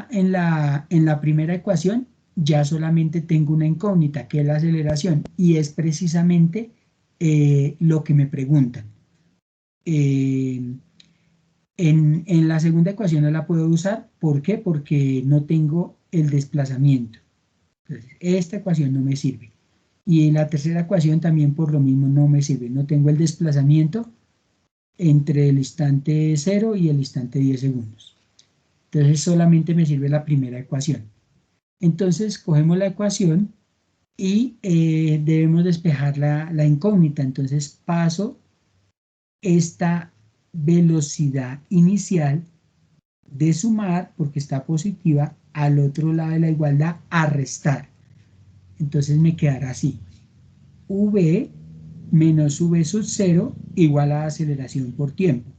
en la primera ecuación ya solamente tengo una incógnita, que es la aceleración, y es precisamente lo que me preguntan. En la segunda ecuación no la puedo usar. ¿Por qué? Porque no tengo el desplazamiento. Entonces, esta ecuación no me sirve. Y en la tercera ecuación también por lo mismo no me sirve. No tengo el desplazamiento entre el instante 0 y el instante 10 segundos. Entonces solamente me sirve la primera ecuación. Entonces cogemos la ecuación y debemos despejar la incógnita. Entonces paso esta velocidad inicial de sumar, porque está positiva, al otro lado de la igualdad a restar. Entonces me quedará así. V menos V sub 0 igual a aceleración por tiempo.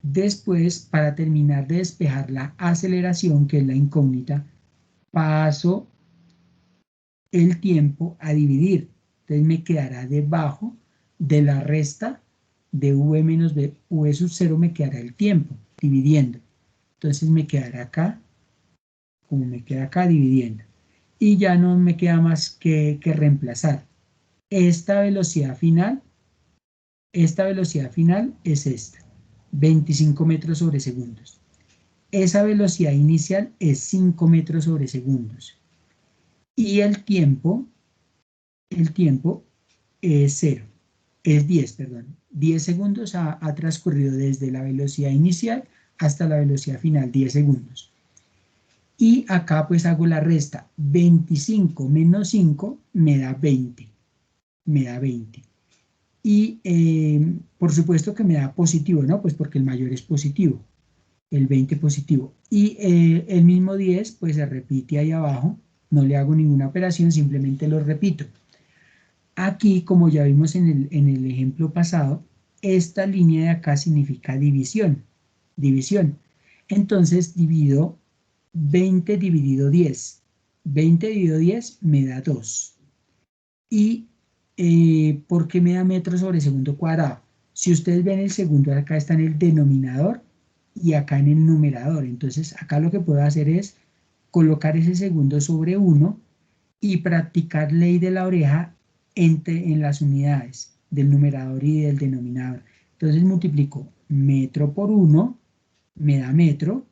Después, para terminar de despejar la aceleración, que es la incógnita, paso el tiempo a dividir. Entonces me quedará debajo de la resta de V menos V sub 0 me quedará el tiempo, dividiendo. Entonces me quedará acá, como me queda acá, dividiendo. Y ya no me queda más que reemplazar. Esta velocidad final es esta, 25 metros sobre segundos. Esa velocidad inicial es 5 metros sobre segundos. Y el tiempo es 0, es 10, perdón. 10 segundos ha transcurrido desde la velocidad inicial hasta la velocidad final, 10 segundos. Y acá pues hago la resta, 25 menos 5 me da 20, Y por supuesto que me da positivo, ¿no? Pues porque el mayor es positivo, el 20 positivo. Y el mismo 10 pues se repite ahí abajo, no le hago ninguna operación, simplemente lo repito. Aquí, como ya vimos en el ejemplo pasado, esta línea de acá significa división. Entonces divido 20 dividido 10. 20 dividido 10 me da 2. ¿Y por qué me da metros sobre segundo cuadrado? Si ustedes ven, el segundo acá está en el denominador y acá en el numerador. Entonces acá lo que puedo hacer es colocar ese segundo sobre 1 y practicar ley de la oreja en las unidades del numerador y del denominador. Entonces multiplico metro por 1, me da metro,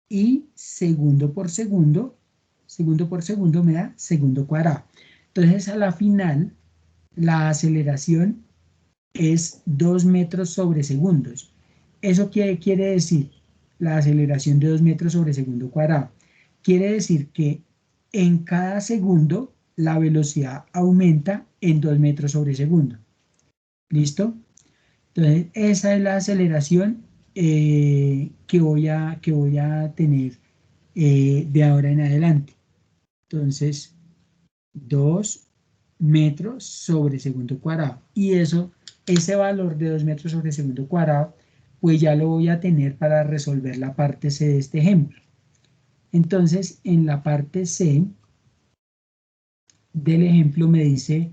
y segundo por segundo me da segundo cuadrado. Entonces a la final la aceleración es 2 metros sobre segundos. ¿Eso qué quiere decir? La aceleración de 2 metros sobre segundo cuadrado. Quiere decir que en cada segundo la velocidad aumenta en 2 metros sobre segundo. ¿Listo? Entonces esa es la aceleración que voy a tener de ahora en adelante. Entonces 2 metros sobre segundo cuadrado. Y ese valor de 2 metros sobre segundo cuadrado, pues ya lo voy a tener para resolver la parte C de este ejemplo. Entonces, en la parte C del ejemplo me dice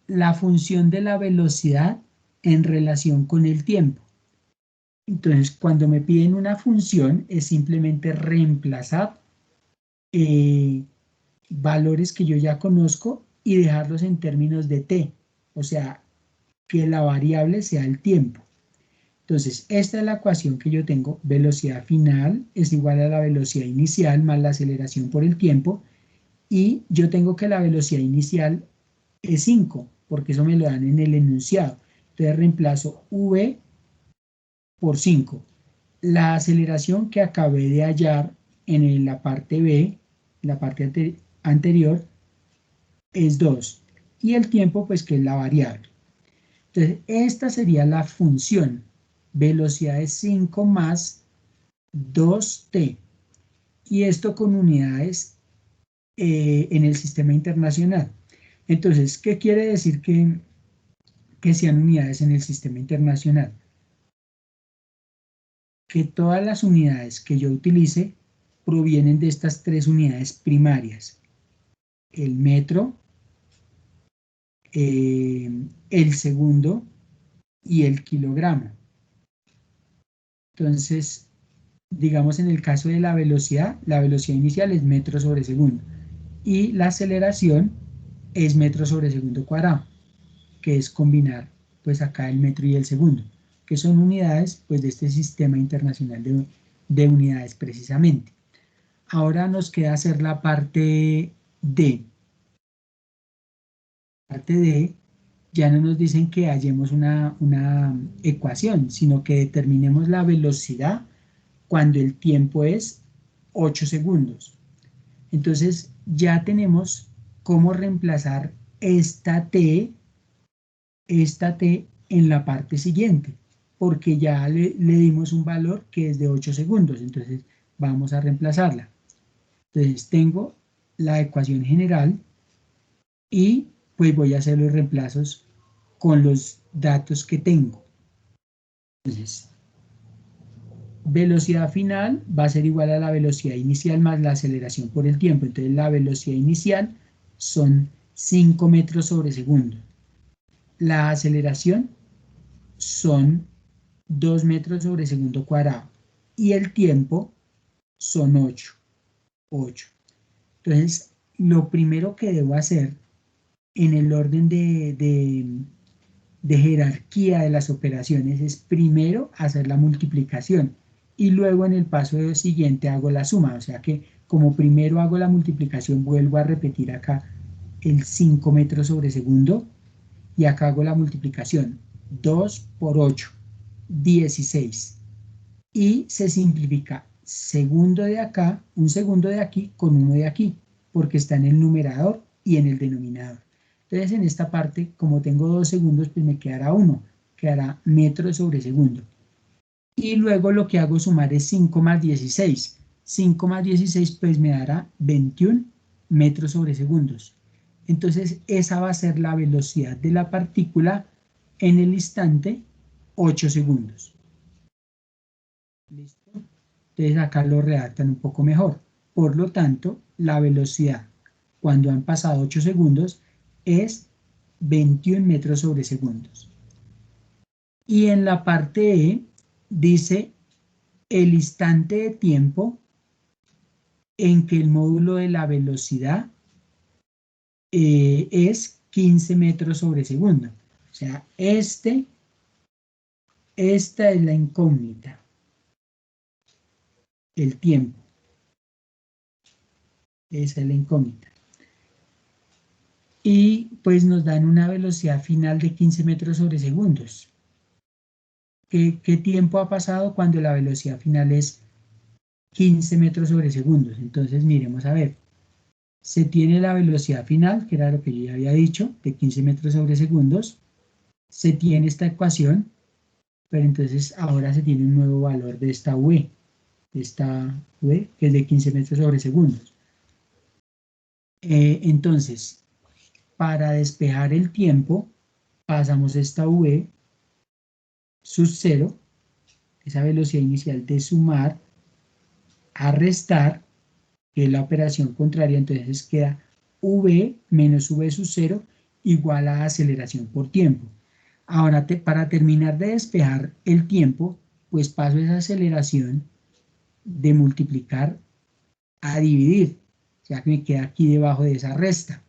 la función de la velocidad en relación con el tiempo. Entonces, cuando me piden una función, es simplemente reemplazar valores que yo ya conozco y dejarlos en términos de t, o sea, que la variable sea el tiempo. Entonces, esta es la ecuación que yo tengo. Velocidad final es igual a la velocidad inicial más la aceleración por el tiempo, y yo tengo que la velocidad inicial es 5, porque eso me lo dan en el enunciado. Entonces reemplazo v por 5. La aceleración que acabé de hallar en la parte B, la parte anterior, es 2. Y el tiempo, pues, que es la variable. Entonces, esta sería la función. Velocidad es 5 más 2t. Y esto con unidades en el sistema internacional. Entonces, ¿qué quiere decir que sean unidades en el sistema internacional? Que todas las unidades que yo utilice provienen de estas 3 unidades primarias: el metro, el segundo y el kilogramo. Entonces, digamos, en el caso de la velocidad inicial es metro sobre segundo y la aceleración es metro sobre segundo cuadrado, que es combinar pues acá el metro y el segundo, que son unidades pues de este sistema internacional de unidades precisamente. Ahora nos queda hacer la parte D. Parte D, ya no nos dicen que hallemos una ecuación, sino que determinemos la velocidad cuando el tiempo es 8 segundos. Entonces ya tenemos cómo reemplazar esta T en la parte siguiente, porque ya le dimos un valor que es de 8 segundos, entonces vamos a reemplazarla. Entonces tengo la ecuación general y pues voy a hacer los reemplazos con los datos que tengo. Entonces, velocidad final va a ser igual a la velocidad inicial más la aceleración por el tiempo. Entonces la velocidad inicial son 5 metros sobre segundo. La aceleración son 2 metros sobre segundo cuadrado. Y el tiempo son 8. Entonces, lo primero que debo hacer en el orden de jerarquía de las operaciones es primero hacer la multiplicación y luego en el paso siguiente hago la suma. O sea que como primero hago la multiplicación, vuelvo a repetir acá el 5 metros sobre segundo y acá hago la multiplicación. 2 por 8, 16. Y se simplifica segundo de acá, un segundo de aquí con uno de aquí, porque está en el numerador y en el denominador. Entonces en esta parte, como tengo 2 segundos, pues me quedará 1, quedará metros sobre segundo. Y luego lo que hago sumar es 5 más 16. 5 más 16 pues me dará 21 metros sobre segundos. Entonces esa va a ser la velocidad de la partícula en el instante 8 segundos. ¿Listo? Entonces acá lo redactan un poco mejor. Por lo tanto, la velocidad cuando han pasado 8 segundos es 21 metros sobre segundos. Y en la parte E dice el instante de tiempo en que el módulo de la velocidad es 15 metros sobre segundo. O sea, esta es la incógnita, el tiempo. Esa es la incógnita. Y pues nos dan una velocidad final de 15 metros sobre segundos. ¿Qué tiempo ha pasado cuando la velocidad final es 15 metros sobre segundos? Entonces miremos a ver. Se tiene la velocidad final, que era lo que yo ya había dicho, de 15 metros sobre segundos. Se tiene esta ecuación, pero entonces ahora se tiene un nuevo valor de esta V, que es de 15 metros sobre segundos. Entonces, para despejar el tiempo, pasamos esta V sub 0, esa velocidad inicial de sumar, a restar, que es la operación contraria, entonces queda V menos V sub 0 igual a aceleración por tiempo. Ahora, para terminar de despejar el tiempo, pues paso esa aceleración de multiplicar a dividir, o sea que me queda aquí debajo de esa resta.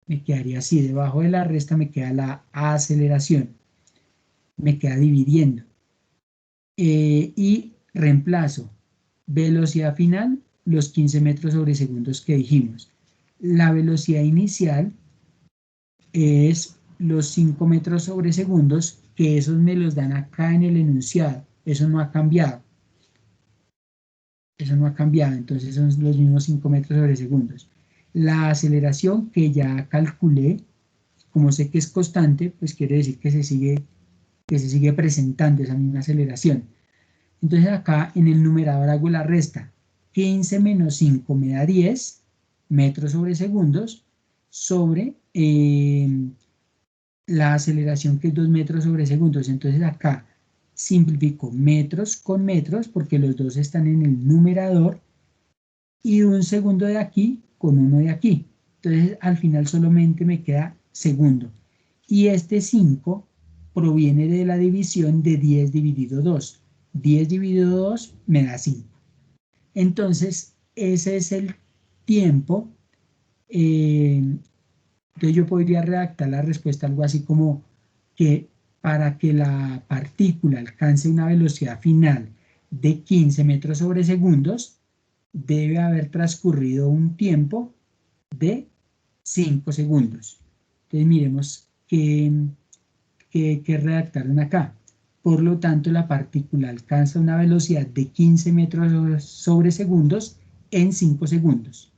Me quedaría así, debajo de la resta me queda la aceleración, me queda dividiendo. Y reemplazo velocidad final, los 15 metros sobre segundos que dijimos. La velocidad inicial es los 5 metros sobre segundos, que esos me los dan acá en el enunciado. Eso no ha cambiado. Eso no ha cambiado, entonces son los mismos 5 metros sobre segundos. La aceleración que ya calculé, como sé que es constante, pues quiere decir que se sigue presentando esa misma aceleración. Entonces acá en el numerador hago la resta. 15 menos 5 me da 10 metros sobre segundos sobre la aceleración que es 2 metros sobre segundos. Entonces acá simplifico metros con metros porque los dos están en el numerador y un segundo de aquí con uno de aquí. Entonces al final solamente me queda segundo. Y este 5 proviene de la división de 10 dividido 2. 10 dividido 2 me da 5. Entonces ese es el tiempo. Entonces yo podría redactar la respuesta algo así como que para que la partícula alcance una velocidad final de 15 metros sobre segundos, debe haber transcurrido un tiempo de 5 segundos. Entonces miremos qué redactaron acá. Por lo tanto, la partícula alcanza una velocidad de 15 metros sobre segundos en 5 segundos.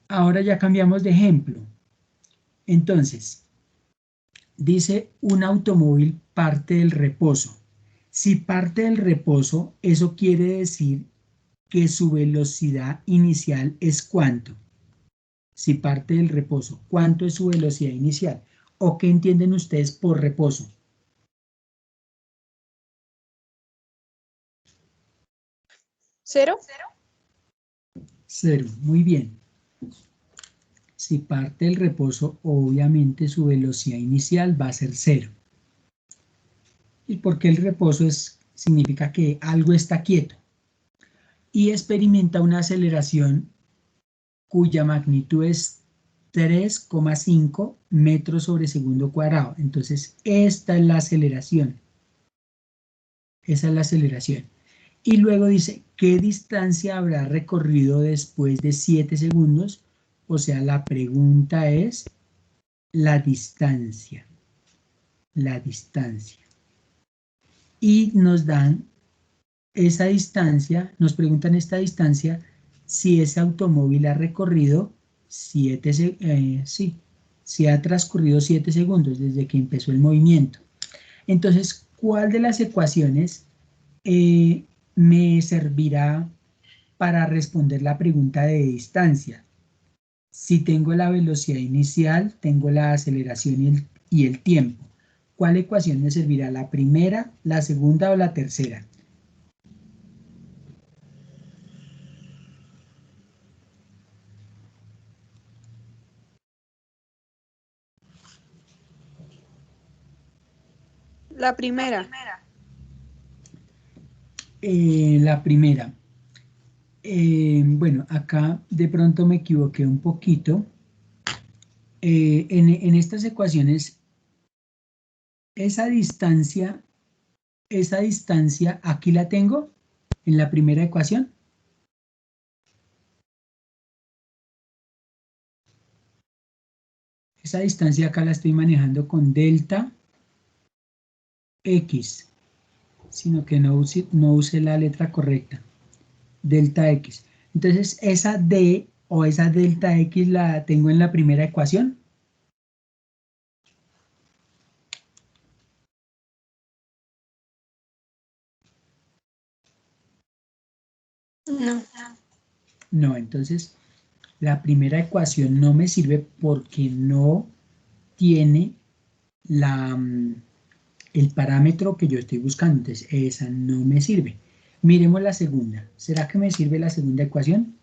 Ahora ya cambiamos de ejemplo. Entonces, dice un automóvil parte del reposo. Si parte del reposo, eso quiere decir que su velocidad inicial es ¿cuánto? Si parte del reposo, ¿cuánto es su velocidad inicial? ¿O qué entienden ustedes por reposo? ¿Cero? Cero, muy bien. Si parte del reposo, obviamente su velocidad inicial va a ser cero. ¿Y por qué el reposo significa que algo está quieto? Y experimenta una aceleración cuya magnitud es 3,5 metros sobre segundo cuadrado. Entonces, esta es la aceleración. Esa es la aceleración. Y luego dice, ¿qué distancia habrá recorrido después de 7 segundos? O sea, la pregunta es la distancia. La distancia. Y nos dan esa distancia, nos preguntan esta distancia, si ese automóvil ha recorrido 7 sí, si ha transcurrido 7 segundos desde que empezó el movimiento. Entonces, ¿cuál de las ecuaciones me servirá para responder la pregunta de distancia? Si tengo la velocidad inicial, tengo la aceleración y el tiempo. ¿Cuál ecuación me servirá? ¿La primera, la segunda o la tercera? La primera. La primera. Bueno, acá de pronto me equivoqué un poquito. En estas ecuaciones, esa distancia, aquí la tengo en la primera ecuación. Esa distancia acá la estoy manejando con delta X, sino que no use la letra correcta. Delta X. Entonces, esa D o esa delta X la tengo en la primera ecuación. No. No, entonces la primera ecuación no me sirve porque no tiene el parámetro que yo estoy buscando, entonces esa no me sirve. Miremos la segunda. ¿Será que me sirve la segunda ecuación?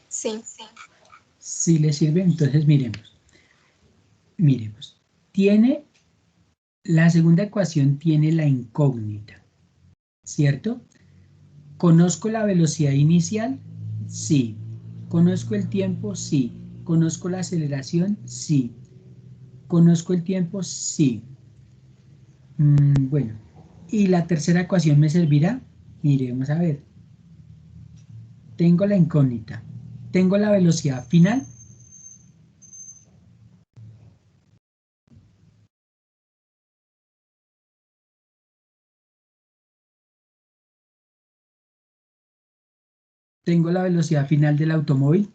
Sí. Si le sirve, entonces miremos. Miremos. La segunda ecuación tiene la incógnita, ¿cierto? ¿Conozco la velocidad inicial? Sí. ¿Conozco el tiempo? Sí. ¿Conozco la aceleración? Sí. ¿Conozco el tiempo? Sí. Bueno. ¿Y la tercera ecuación me servirá? Miremos a ver. Tengo la incógnita. Tengo la velocidad final. Tengo la velocidad final del automóvil.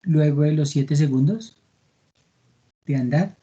Luego de los 7 segundos de andar.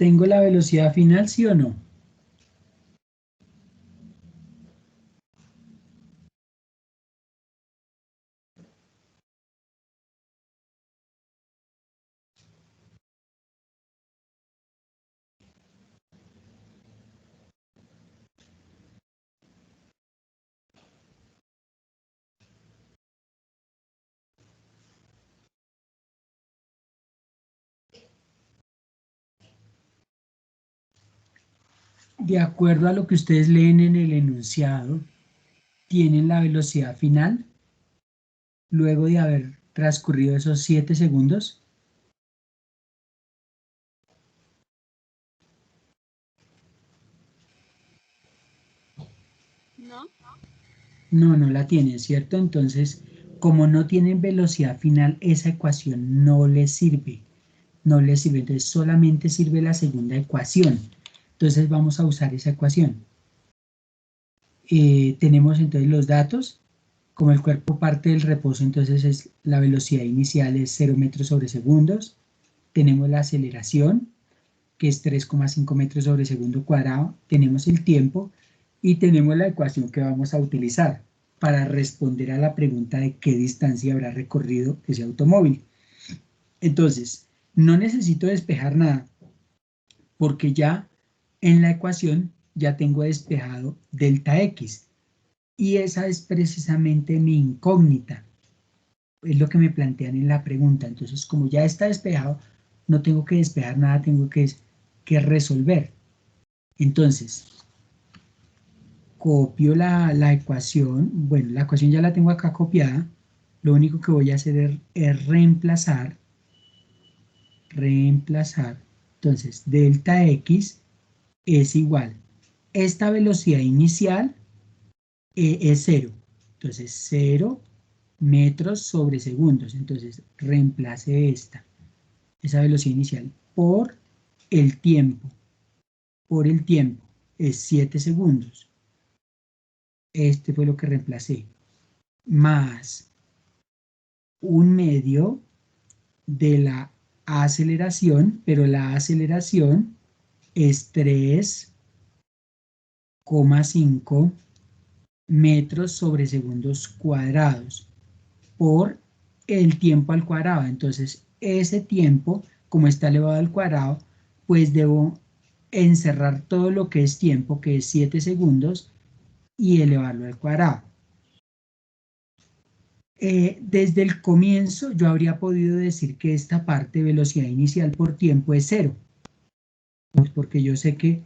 ¿Tengo la velocidad final, sí o no? De acuerdo a lo que ustedes leen en el enunciado, tienen la velocidad final luego de haber transcurrido esos 7 segundos. No. No, no la tienen, ¿cierto? Entonces, como no tienen velocidad final, esa ecuación no les sirve. No les sirve, entonces solamente sirve la segunda ecuación. Entonces vamos a usar esa ecuación. Tenemos entonces los datos. Como el cuerpo parte del reposo, entonces la velocidad inicial es 0 metros sobre segundos. Tenemos la aceleración, que es 3,5 metros sobre segundo cuadrado. Tenemos el tiempo y tenemos la ecuación que vamos a utilizar para responder a la pregunta de qué distancia habrá recorrido ese automóvil. Entonces, no necesito despejar nada, porque ya en la ecuación ya tengo despejado delta x, y esa es precisamente mi incógnita, es lo que me plantean en la pregunta. Entonces, como ya está despejado, no tengo que despejar nada, tengo que resolver. Entonces, copio la ecuación, bueno, la ecuación ya la tengo acá copiada, lo único que voy a hacer es reemplazar, entonces delta x es igual, esta velocidad inicial es 0, entonces 0 metros sobre segundos, entonces reemplace esa velocidad inicial el tiempo, por el tiempo, es 7 segundos, este fue lo que reemplacé, más 1/2 de la aceleración, pero la aceleración es 3,5 metros sobre segundos cuadrados por el tiempo al cuadrado. Entonces, ese tiempo, como está elevado al cuadrado, pues debo encerrar todo lo que es tiempo, que es 7 segundos, y elevarlo al cuadrado. Desde el comienzo yo habría podido decir que esta parte de velocidad inicial por tiempo es 0, pues porque yo sé que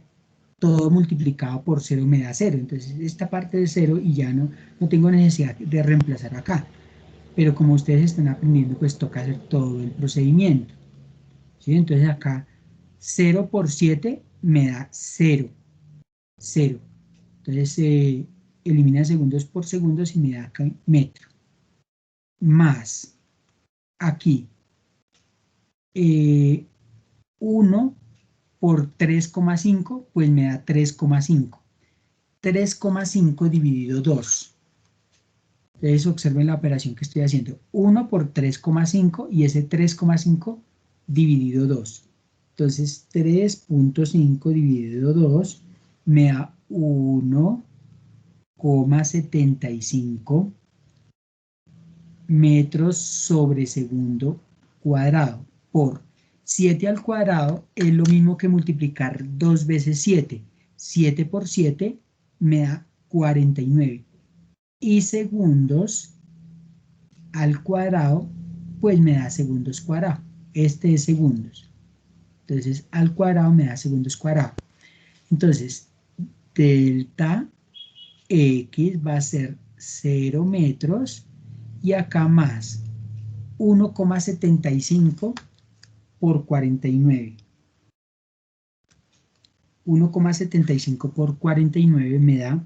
todo multiplicado por 0 me da 0, entonces esta parte es 0 y ya no tengo necesidad de reemplazar acá. Pero como ustedes están aprendiendo, pues toca hacer todo el procedimiento, ¿sí? Entonces acá 0 por 7 me da 0, 0. Entonces elimina segundos por segundos y me da acá metro. Más aquí 1 por 3,5, pues me da 3,5. 3,5 dividido 2. Entonces observen la operación que estoy haciendo. 1 por 3,5 y ese 3,5 dividido 2. Entonces 3,5 dividido 2 me da 1,75 metros sobre segundo cuadrado por 7 al cuadrado es lo mismo que multiplicar 2 veces 7. 7 por 7 me da 49. Y segundos al cuadrado, pues me da segundos cuadrado. Este es segundos. Entonces, al cuadrado me da segundos cuadrado. Entonces, delta x va a ser 0 metros y acá más 1,75 por 49. 1,75 por 49 me da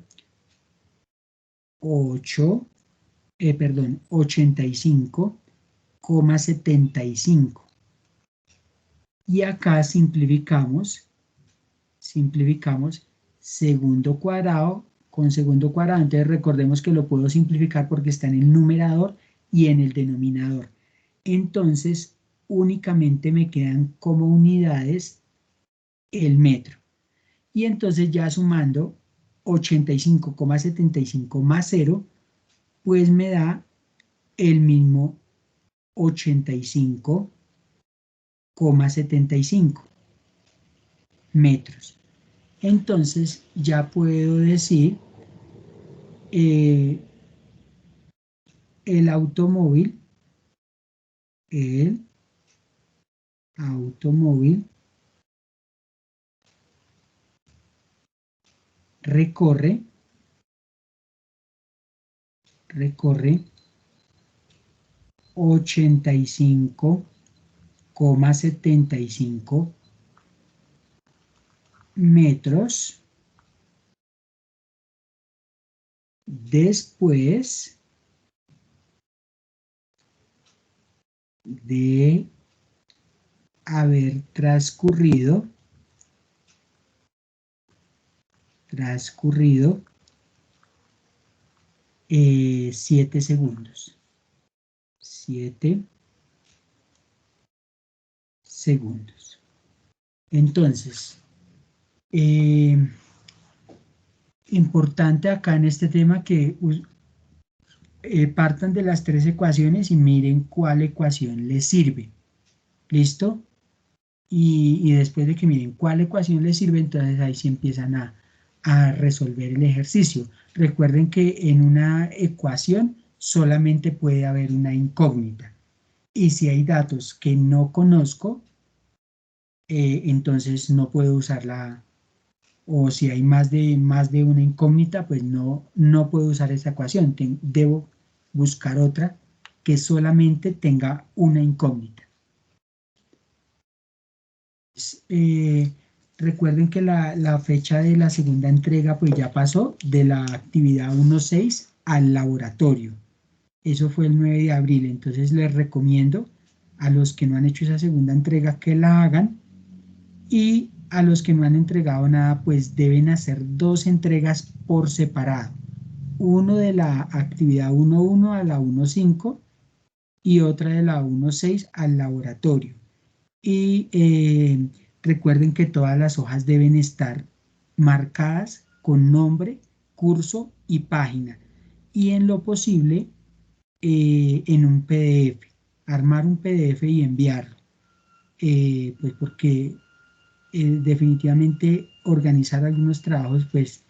85,75. Y acá simplificamos segundo cuadrado con segundo cuadrado. Entonces recordemos que lo puedo simplificar porque está en el numerador y en el denominador. Entonces únicamente me quedan como unidades el metro. Y entonces ya sumando 85,75 más 0, pues me da el mismo 85,75 metros. Entonces ya puedo decir el automóvil recorre 85,75 metros después de haber transcurrido 7 segundos. 7 segundos. Entonces, importante acá en este tema que partan de las 3 ecuaciones y miren cuál ecuación les sirve. ¿Listo? Y después de que miren cuál ecuación les sirve, entonces ahí sí empiezan a resolver el ejercicio. Recuerden que en una ecuación solamente puede haber una incógnita. Y si hay datos que no conozco, entonces no puedo usarla. O si hay más de una incógnita, pues no puedo usar esa ecuación. Debo buscar otra que solamente tenga una incógnita. Recuerden que la fecha de la segunda entrega pues ya pasó de la actividad 1.6 al laboratorio. Eso fue el 9 de abril, entonces les recomiendo a los que no han hecho esa segunda entrega que la hagan, y a los que no han entregado nada pues deben hacer 2 entregas por separado. Uno de la actividad 1.1 a la 1.5 y otra de la 1.6 al laboratorio. Y recuerden que todas las hojas deben estar marcadas con nombre, curso y página. Y en lo posible en un PDF. Armar un PDF y enviarlo. Pues porque definitivamente organizar algunos trabajos pues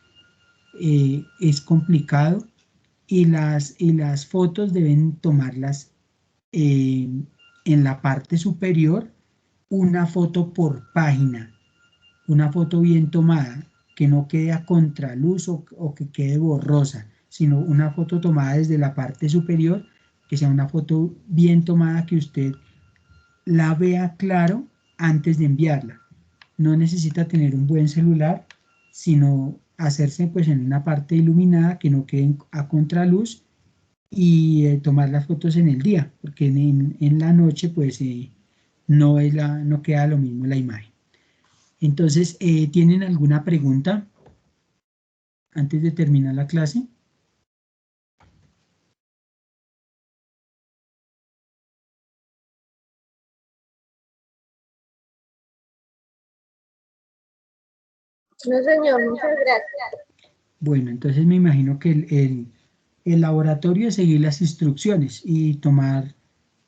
es complicado, y las fotos deben tomarlas en la parte superior, una foto por página, una foto bien tomada, que no quede a contraluz o que quede borrosa, sino una foto tomada desde la parte superior, que sea una foto bien tomada, que usted la vea claro antes de enviarla. No necesita tener un buen celular, sino hacerse pues en una parte iluminada que no quede a contraluz, y tomar las fotos en el día, porque en la noche pues no queda lo mismo la imagen. Entonces, ¿tienen alguna pregunta antes de terminar la clase? No, señor, muchas gracias. Bueno, entonces me imagino que el laboratorio es seguir las instrucciones y tomar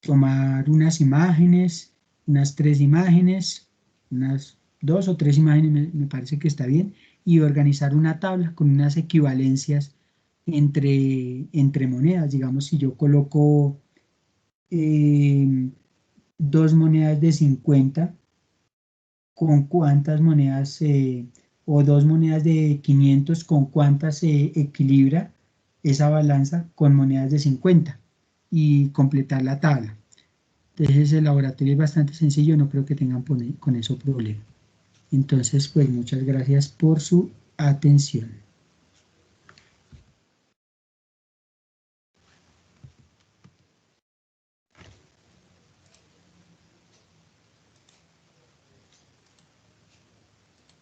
unas imágenes, unas 3 imágenes, unas 2 o 3 imágenes, me parece que está bien, y organizar una tabla con unas equivalencias entre monedas. Digamos, si yo coloco 2 monedas de 50, ¿con cuántas monedas, o 2 monedas de 500, con cuántas se equilibra esa balanza con monedas de 50? Y completar la tabla. Entonces el laboratorio es bastante sencillo, no creo que tengan con eso problema. Entonces, pues muchas gracias por su atención.